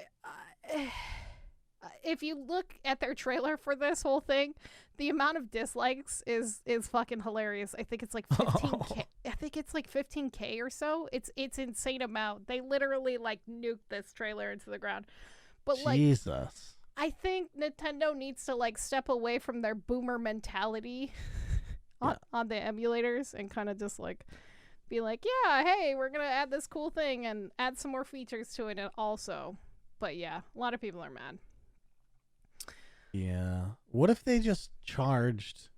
if you look at their trailer for this whole thing, the amount of dislikes is fucking hilarious. I think it's like 15K. I think it's like 15K or so. It's insane amount. They literally like nuked this trailer into the ground. But Jesus. Like, I think Nintendo needs to like step away from their boomer mentality on the emulators and kind of just like be like, yeah, hey, we're gonna add this cool thing and add some more features to it also. But yeah, a lot of people are mad. Yeah. What if they just charged?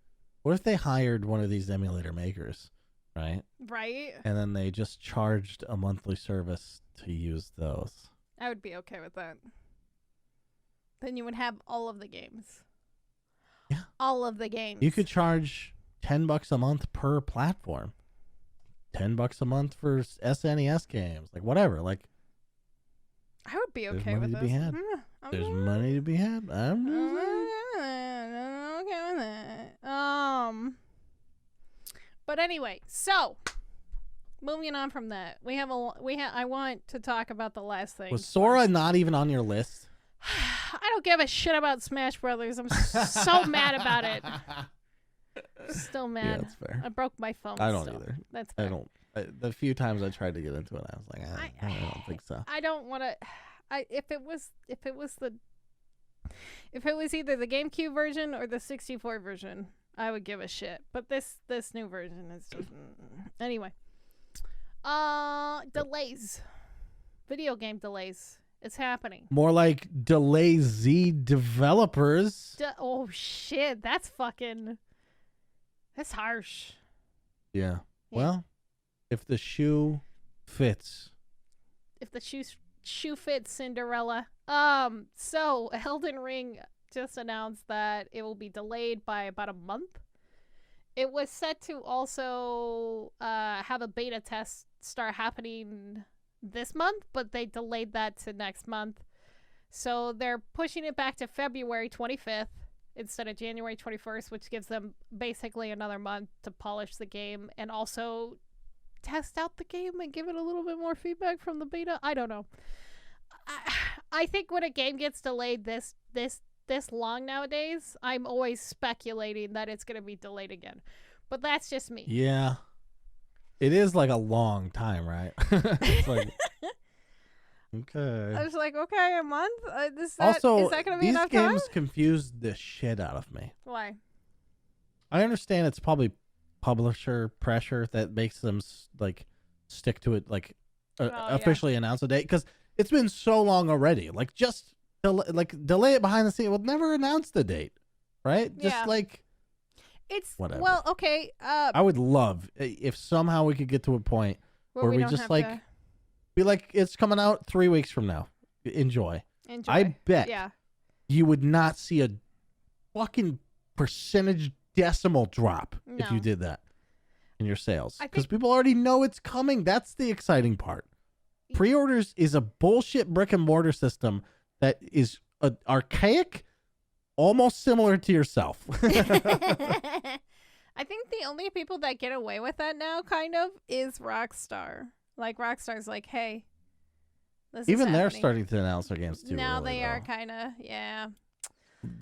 What if they hired one of these emulator makers, right? Right. And then they just charged a monthly service to use those. I would be okay with that. Then you would have all of the games. Yeah. All of the games. You could charge $10 a month per platform. $10 a month for SNES games, like whatever. Like, I would be okay there's money with to be this. had. There's money to be had. I'm okay with it. But anyway, so moving on from that, I want to talk about the last thing. Was Sora not even on your list? I don't give a shit about Smash Brothers. I'm so mad about it. Still mad. Yeah, that's fair. I broke my phone. I don't either. That's fair. I don't. The few times I tried to get into it, I was like, I don't think so. I don't want to. If it was either the GameCube version or the 64 version, I would give a shit. But this new version is just anyway. Delays, video game delays. It's happening. More like Delay Z developers. Oh shit, that's harsh. Yeah. Well, if the shoe fits. If the shoe fits, Cinderella. So Elden Ring just announced that it will be delayed by about a month. It was set to also have a beta test start happening this month, but they delayed that to next month. So they're pushing it back to February 25th instead of January 21st, which gives them basically another month to polish the game and also test out the game and give it a little bit more feedback from the beta. I don't know. I think when a game gets delayed this long nowadays, I'm always speculating that it's going to be delayed again. But that's just me. Yeah. It is like a long time, right? It's like, okay. I was like, okay, a month? Is that going to be enough time? These games confused the shit out of me. Why? I understand it's probably publisher pressure that makes them like stick to it, like officially announce a date, because it's been so long already. Like, just delay it behind the scene. We'll never announce the date, right? Just like. It's whatever. Well, okay. I would love if somehow we could get to a point where we just like be like, it's coming out 3 weeks from now. Enjoy. I bet you would not see a fucking percentage decimal drop if you did that. in your sales because people already know it's coming. That's the exciting part. Pre-orders is a bullshit brick and mortar system that is archaic, almost similar to yourself. I think the only people that get away with that now, kind of, is Rockstar. Like, Rockstar's like, hey, this Even is they're happening. starting to announce their games too Now early, they though. are kind of, yeah.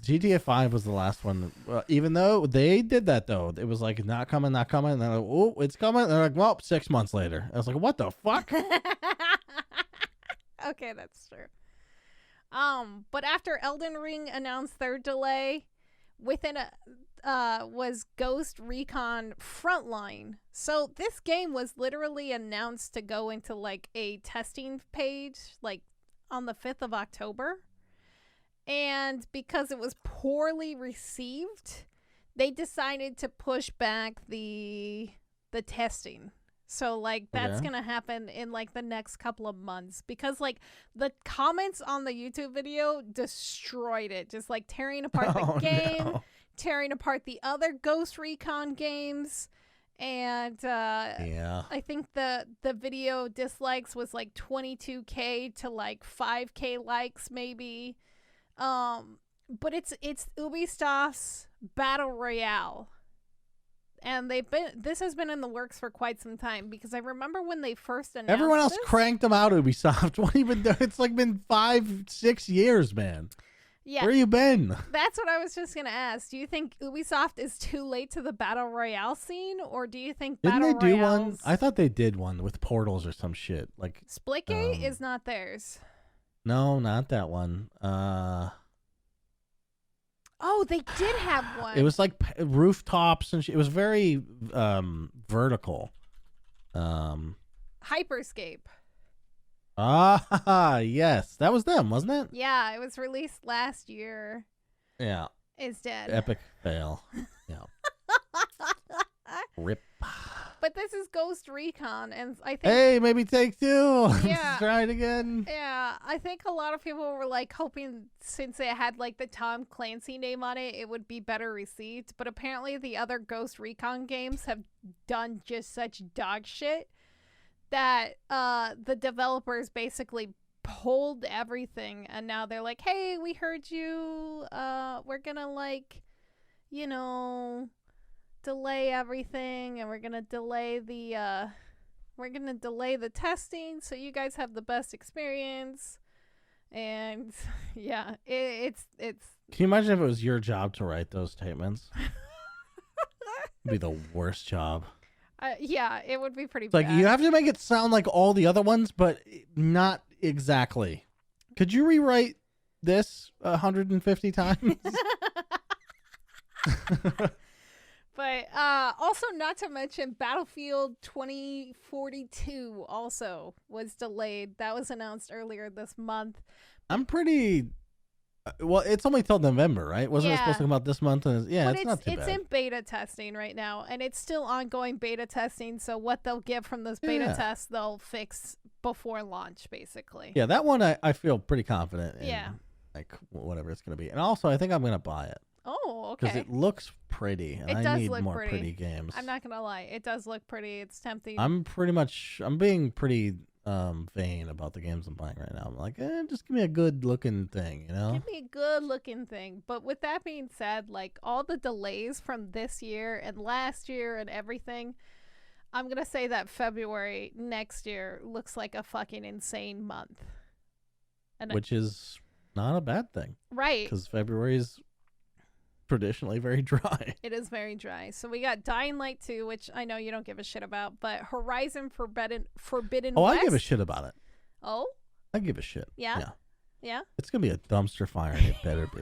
GTA 5 was the last one. Even though they did that, though. It was like, not coming. And they're like, oh, it's coming. And they're like, well, 6 months later. I was like, what the fuck? Okay, that's true. But after Elden Ring announced their delay, within was Ghost Recon Frontline. So this game was literally announced to go into like a testing page like on the 5th of October. And because it was poorly received, they decided to push back the testing. So, like, that's going to happen in, like, the next couple of months. Because, like, the comments on the YouTube video destroyed it. Just, like, tearing apart the game, tearing apart the other Ghost Recon games. And I think the video dislikes was, like, 22K to, like, 5K likes, maybe. But it's Ubisoft's Battle Royale. And this has been in the works for quite some time because I remember when they first announced everyone else this, cranked them out. Ubisoft. What even? It's like been 5-6 years, man. Yeah, where you been? That's what I was just gonna ask. Do you think Ubisoft is too late to the Battle Royale scene, or do you think Didn't Battle they do Royales... one? I thought they did one with Portals or some shit. Like Splitgate is not theirs. No, not that one. Oh, they did have one. It was like rooftops and shit. It was very vertical. Hyperscape. Ah, yes. That was them, wasn't it? Yeah, it was released last year. Yeah. It's dead. Epic fail. Yeah. Rip. But this is Ghost Recon, and I think... Hey, maybe take 2. Yeah. Let's try it again. Yeah, I think a lot of people were, like, hoping since it had, like, the Tom Clancy name on it, it would be better received. But apparently the other Ghost Recon games have done just such dog shit that the developers basically pulled everything. And now they're like, hey, we heard you. We're gonna, like, you know... delay everything, and we're gonna delay the testing so you guys have the best experience. And yeah, it's Can you imagine if it was your job to write those statements? It'd be the worst job. Yeah, it would be pretty It's bad. like you have to make it sound like all the other ones, but not exactly. Could you rewrite this 150 times? But also, not to mention, Battlefield 2042 also was delayed. That was announced earlier this month. I'm pretty... Well, it's only till November, right? Wasn't it supposed to come out this month? And but it's not too bad. It's in beta testing right now, and it's still ongoing beta testing, so what they'll get from those beta tests, they'll fix before launch, basically. Yeah, that one I feel pretty confident in. Yeah. Like, whatever it's going to be. And also, I think I'm going to buy it. Oh, okay. Because it looks pretty, and I need more pretty games. I'm not gonna lie, it does look pretty. It's tempting. I'm being pretty vain about the games I'm playing right now. I'm like, just give me a good looking thing, you know? Give me a good looking thing. But with that being said, like, all the delays from this year and last year and everything, I'm gonna say that February next year looks like a fucking insane month. And which is not a bad thing. Right. Because February is traditionally very dry. It is very dry. So we got Dying Light 2, which I know you don't give a shit about, but Horizon Forbidden Oh, West. I give a shit about it. Oh? I give a shit. Yeah? Yeah? It's going to be a dumpster fire, and it better be.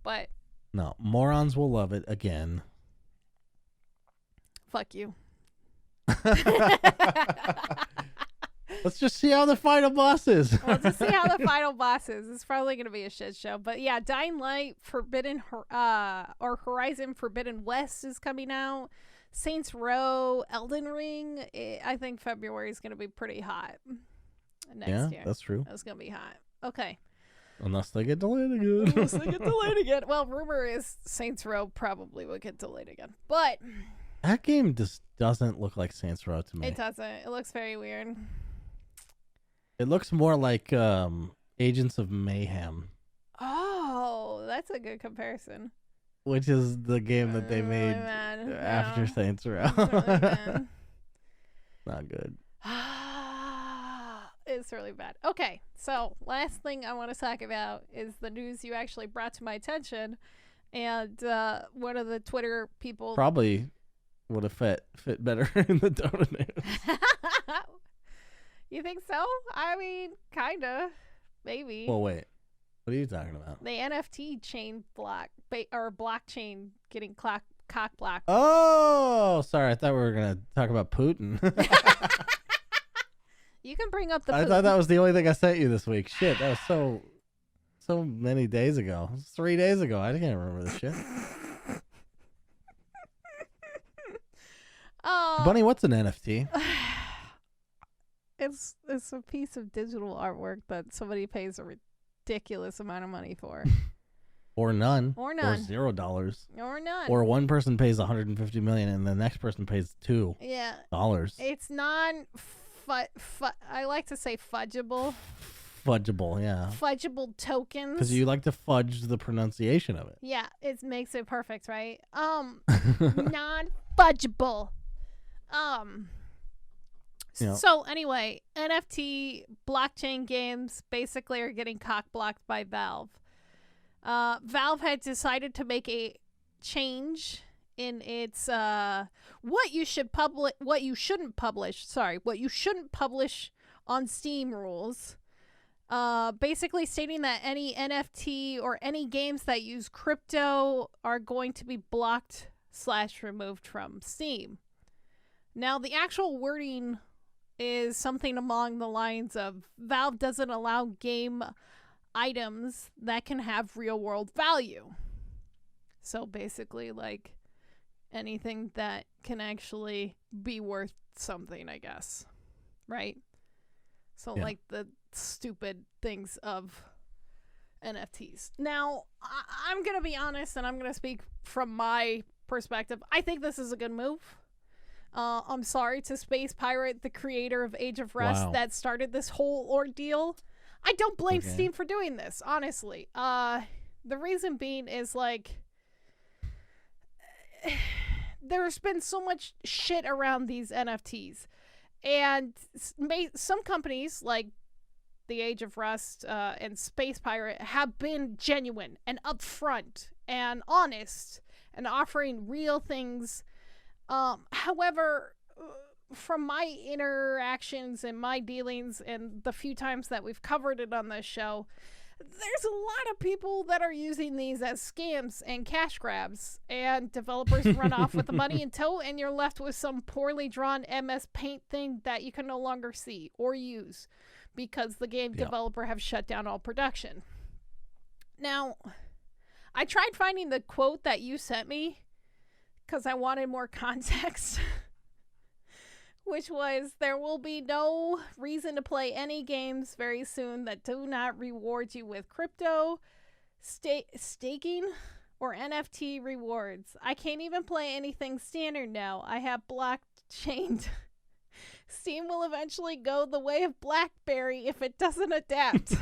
But. No, morons will love it again. Fuck you. Let's just see how the final boss is. We'll just see how the final boss is. It's probably going to be a shit show. But yeah, Dying Light or Horizon Forbidden West is coming out. Saints Row, Elden Ring. I think February is going to be pretty hot next year. Yeah, that's true. It's going to be hot. Okay. Unless they get delayed again. Unless they get delayed again. Well, rumor is Saints Row probably will get delayed again. But that game just doesn't look like Saints Row to me. It doesn't. It looks very weird. It looks more like Agents of Mayhem. Oh, that's a good comparison. Which is the game that they made after Saints Row. Not good. It's really bad. Okay, so last thing I want to talk about is the news you actually brought to my attention. And one of the Twitter people... Probably would have fit better in the DotA news. You think so? I mean, kind of. Maybe. Well, wait. What are you talking about? The NFT chain blockchain getting cock blocked. Oh, sorry. I thought we were going to talk about Putin. You can bring up the I thought that was the only thing I sent you this week. Shit, that was so many days ago. It was 3 days ago. I can't remember this shit. Bunny, what's an NFT? It's a piece of digital artwork that somebody pays a ridiculous amount of money for. Or none. Or none. Or $0. Or none. Or one person pays $150 million and the next person pays $2. Yeah. It's I like to say fudgeable. Fudgeable, yeah. Fudgeable tokens. Because you like to fudge the pronunciation of it. Yeah, it makes it perfect, right? Non-fudgeable. Yeah. So anyway, NFT blockchain games basically are getting cock blocked by Valve. Valve had decided to make a change in its what you shouldn't publish on Steam rules. Basically stating that any NFT or any games that use crypto are going to be blocked / removed from Steam. Now, the actual wording is something along the lines of Valve doesn't allow game items that can have real world value. So basically, like anything that can actually be worth something, I guess. Right? So yeah. Like the stupid things of NFTs. Now, I'm going to be honest and I'm going to speak from my perspective. I think this is a good move. I'm sorry to Space Pirate, the creator of Age of Rest, that started this whole ordeal. I don't blame Steam for doing this, honestly. The reason being is, like, there's been so much shit around these NFTs. And some companies, like the Age of Rest and Space Pirate, have been genuine and upfront and honest and offering real things. However, from my interactions and my dealings and the few times that we've covered it on this show, there's a lot of people that are using these as scams and cash grabs, and developers run off with the money in tow, and you're left with some poorly drawn MS Paint thing that you can no longer see or use because the game developer have shut down all production. Now, I tried finding the quote that you sent me because I wanted more context, which was, there will be no reason to play any games very soon that do not reward you with crypto, staking, or NFT rewards. I can't even play anything standard now. I have blockchained. Steam will eventually go the way of BlackBerry if it doesn't adapt,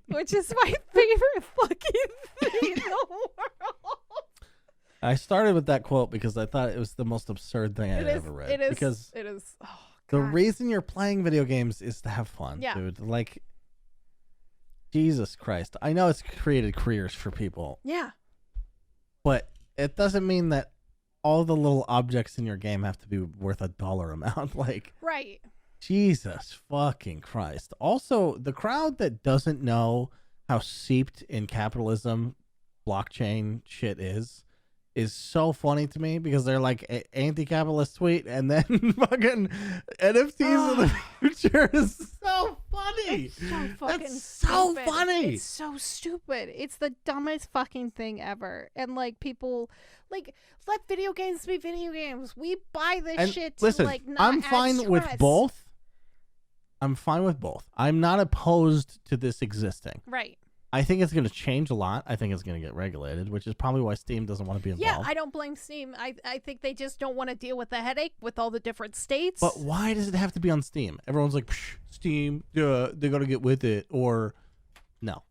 which is my favorite fucking thing in the world. I started with that quote because I thought it was the most absurd thing I'd ever read. It is. Because it is. Oh, the reason you're playing video games is to have fun, dude. Like, Jesus Christ. I know it's created careers for people. Yeah. But it doesn't mean that all the little objects in your game have to be worth $1 amount. Like, right. Jesus fucking Christ. Also, the crowd that doesn't know how seeped in capitalism blockchain shit is so funny to me, because they're like anti-capitalist tweet, and then fucking NFTs in the future is so funny. It's so fucking That's so stupid. funny. It's so stupid. It's the dumbest fucking thing ever. And like, people, like, let video games be video games. We buy this shit to, listen, like, not I'm add fine stress. with both. I'm fine with both. I'm not opposed to this existing. Right. I think it's going to change a lot. I think it's going to get regulated, which is probably why Steam doesn't want to be involved. Yeah, I don't blame Steam. I think they just don't want to deal with the headache with all the different states. But why does it have to be on Steam? Everyone's like, Steam, they're going to get with it. Or no.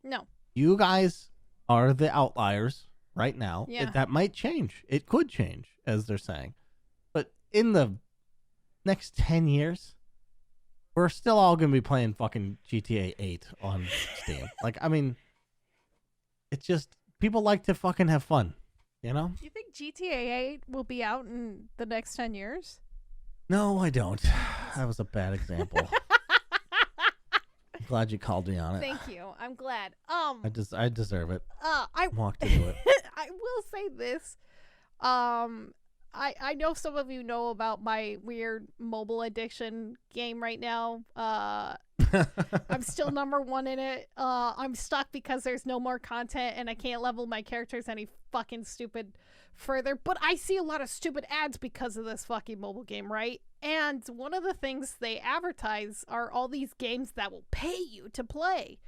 You guys are the outliers right now. Yeah. That might change. It could change, as they're saying. But in the next 10 years, we're still all going to be playing fucking GTA 8 on Steam. Like, I mean, it's just, people like to fucking have fun, you know? Do you think GTA 8 will be out in the next 10 years? No, I don't. That was a bad example. I'm glad you called me on it. Thank you. I'm glad. I deserve it. I walked into it. I will say this. I know some of you know about my weird mobile addiction game right now. I'm still #1 in it. I'm stuck because there's no more content and I can't level my characters any fucking stupid further. But I see a lot of stupid ads because of this fucking mobile game, right? And one of the things they advertise are all these games that will pay you to play.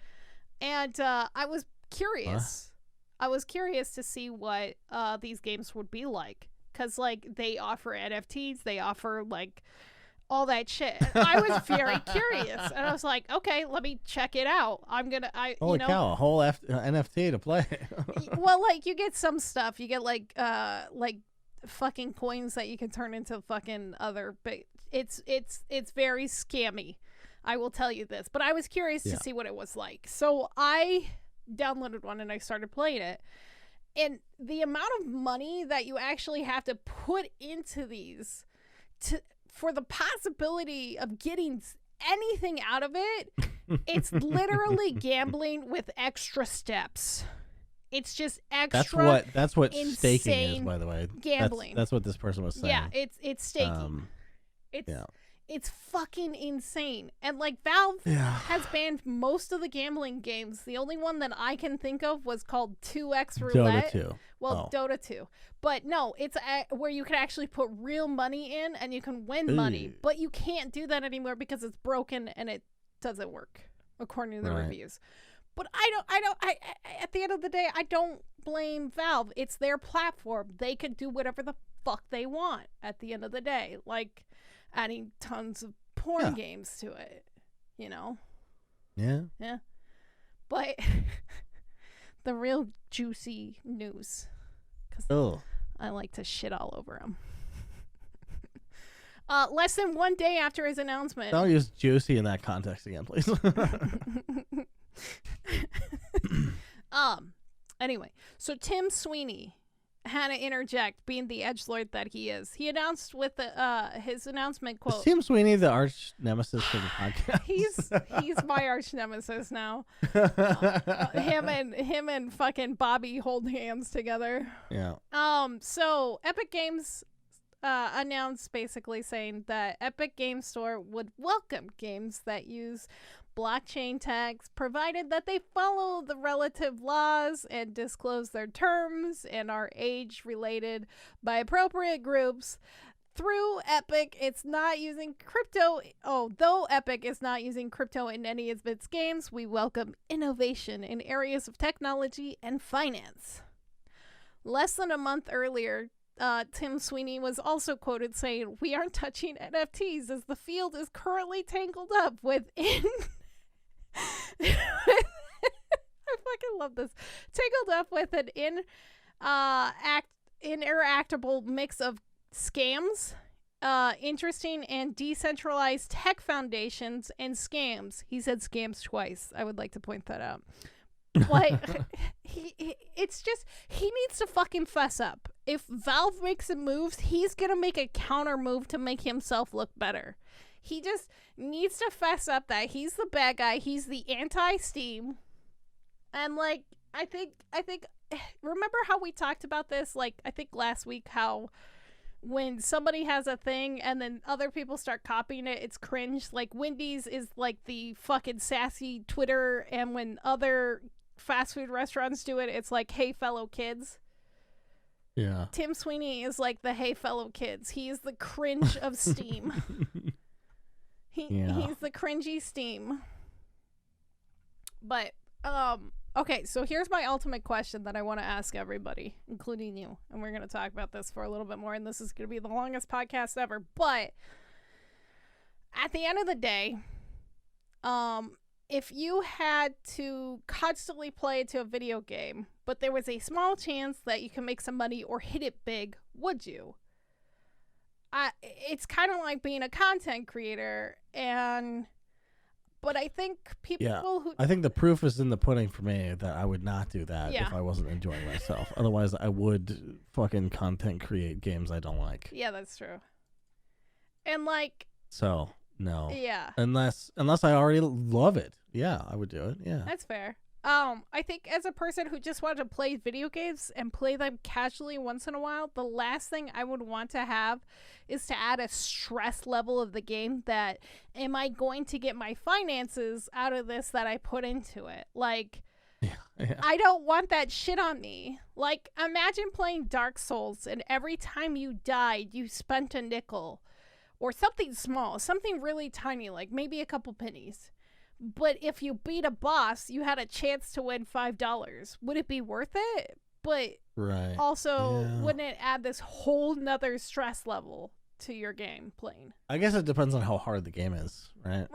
And I was curious. I was curious to see what these games would be like. Because, like, they offer NFTs, they offer, like, all that shit. I was very curious. And I was like, okay, let me check it out. Holy cow, a whole NFT to play. Well, like, you get some stuff. You get, like fucking coins that you can turn into fucking other... But it's very scammy. I will tell you this. But I was curious to see what it was like. So I downloaded one and I started playing it. And the amount of money that you actually have to put into these for the possibility of getting anything out of it, it's literally gambling with extra steps. It's just extra. That's what staking is, by the way. Gambling. That's what this person was saying. Yeah, it's staking. It's fucking insane. And like Valve has banned most of the gambling games. The only one that I can think of was called 2X Roulette. Dota 2. Well, Dota 2. But no, it's where you can actually put real money in and you can win money. But you can't do that anymore because it's broken and it doesn't work, according to the reviews. But I at the end of the day, I don't blame Valve. It's their platform. They could do whatever the fuck they want at the end of the day. Like adding tons of porn games to it, you know? Yeah. Yeah. But the real juicy news, because I like to shit all over him. Less than 1 day after his announcement. Don't use juicy in that context again, please. Anyway, so Tim Sweeney had to interject, being the edgelord that he is. He announced with his announcement quote. Is Tim Sweeney the arch nemesis for the podcast? He's my arch nemesis now. Him and fucking Bobby hold hands together. Yeah. So Epic Games announced, basically saying that Epic Games Store would welcome games that use blockchain tags, provided that they follow the relative laws and disclose their terms and are age related by appropriate groups. Through Epic, it's not using crypto. Though Epic is not using crypto in any of its games, we welcome innovation in areas of technology and finance. Less than a month earlier, Tim Sweeney was also quoted saying, "We aren't touching NFTs as the field is currently tangled up within." I fucking love this. Tangled up with an interactable mix of scams, interesting and decentralized tech foundations, and scams. He said scams twice. I would like to point that out. Like, it's just, he needs to fucking fess up. If Valve makes some moves, he's gonna make a counter move to make himself look better. He just needs to fess up that he's the bad guy. He's the anti-Steam. And like, I think remember how we talked about this, like, I think last week, how when somebody has a thing and then other people start copying it, it's cringe. Like, Wendy's is like the fucking sassy Twitter, and when other fast food restaurants do it, it's like, hey, fellow kids. Yeah. Tim Sweeney is like the hey, fellow kids. He is the cringe of Steam. He's the cringy Steam. But Okay, so here's my ultimate question that I want to ask everybody, including you. And we're going to talk about this for a little bit more, and this is going to be the longest podcast ever. But at the end of the day, if you had to constantly play to a video game, but there was a small chance that you can make some money or hit it big, would you? It's kind of like being a content creator, but I think people who... I think the proof is in the pudding for me that I would not do that if I wasn't enjoying myself. Otherwise, I would fucking content create games I don't like. Yeah, that's true. And like... So, no. Yeah. Unless I already love it. Yeah, I would do it. Yeah. That's fair. I think as a person who just wanted to play video games and play them casually once in a while, the last thing I would want to have is to add a stress level of the game that, am I going to get my finances out of this that I put into it? Like, I don't want that shit on me. Like, imagine playing Dark Souls and every time you died, you spent a nickel or something small, something really tiny, like maybe a couple pennies. But if you beat a boss, you had a chance to win $5. Would it be worth it? But also, wouldn't it add this whole nother stress level to your game playing? I guess it depends on how hard the game is, right?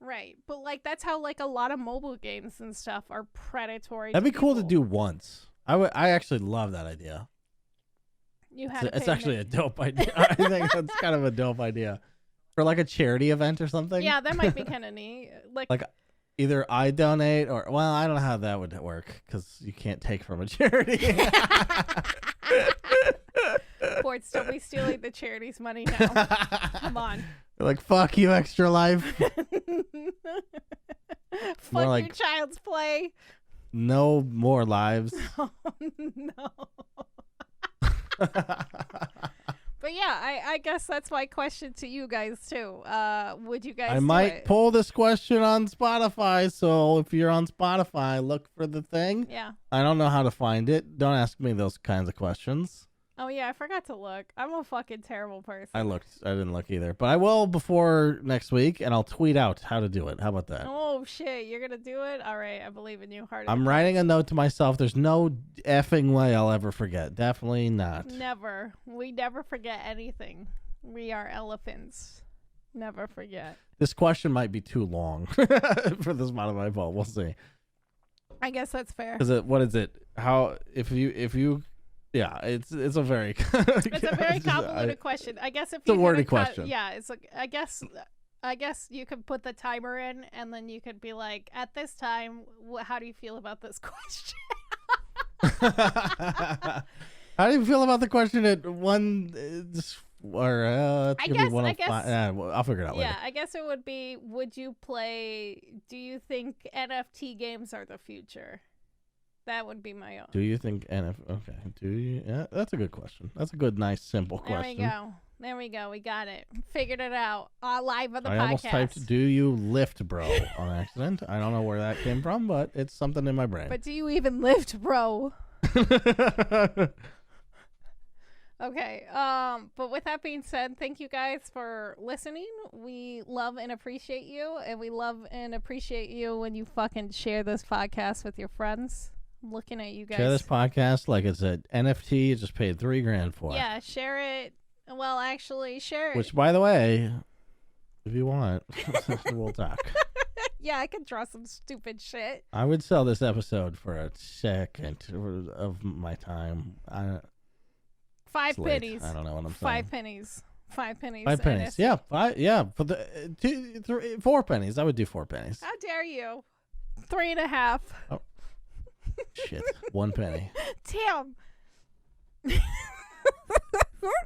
Right. But like that's how like a lot of mobile games and stuff are predatory. That'd be cool to do once. I actually love that idea. It's actually a dope idea. I think that's kind of a dope idea. For like a charity event or something? Yeah, that might be kind of neat. Like either I donate or, well, I don't know how that would work because you can't take from a charity. Portz, don't be stealing the charity's money now. Come on. You're like, fuck you, Extra Life. Fuck like, your child's play. No more lives. Oh, no. But yeah, I guess that's my question to you guys too. Would you guys? I might pull this question on Spotify, so if you're on Spotify, look for the thing. Yeah. I don't know how to find it. Don't ask me those kinds of questions. Oh yeah, I forgot to look. I'm a fucking terrible person. I didn't look either, but I will before next week, and I'll tweet out how to do it. How about that? Oh shit, you're gonna do it? All right, I believe in you. Hard. I'm writing a note to myself. There's no effing way I'll ever forget. Definitely not. Never. We never forget anything. We are elephants. Never forget. This question might be too long for this Spotify poll. We'll see. I guess that's fair. What is it? How if you. Yeah, it's a very it's a very convoluted question. I guess if it's a wordy question. Yeah, it's like I guess you could put the timer in, and then you could be like, at this time, how do you feel about this question? How do you feel about the question at one? Or I guess. I'll figure it out later. Yeah, I guess it would be. Would you play? Do you think NFT games are the future? That would be my own. Do you think okay. Do you? Yeah, that's a good question. That's a good, nice, simple question. There we go. We got it. Figured it out. Live on the podcast. I almost typed, do you lift, bro, on accident. I don't know where that came from, but it's something in my brain. But do you even lift, bro? Okay. But with that being said, thank you guys for listening. We love and appreciate you. And we love and appreciate you when you fucking share this podcast with your friends. Looking at you guys. Share this podcast like it's an NFT you just paid $3,000 for. Yeah, share it. Well, actually, share it. Which, by the way, if you want, we'll talk. Yeah, I could draw some stupid shit. I would sell this episode for a second of my time. 5 pennies. I don't know what I'm saying. 5 pennies. 5 pennies. 5 pennies. Yeah, 5. Yeah, for the 4 pennies. I would do 4 pennies. How dare you? 3.5. Oh. Shit, 1 penny. Damn.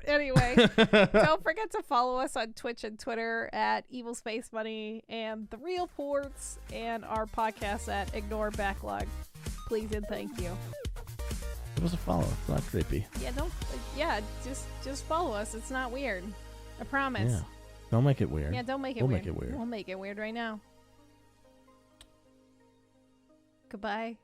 Anyway, don't forget to follow us on Twitch and Twitter at EvilSpaceBunny and TheRealPortz, and our podcast at Ignore Backlog. Please and thank you. Give us a follow. It's not creepy. Yeah, just follow us. It's not weird. I promise. Yeah. Don't make it weird. Yeah, don't make it we'll weird. Make it weird. We'll make it weird right now. Goodbye.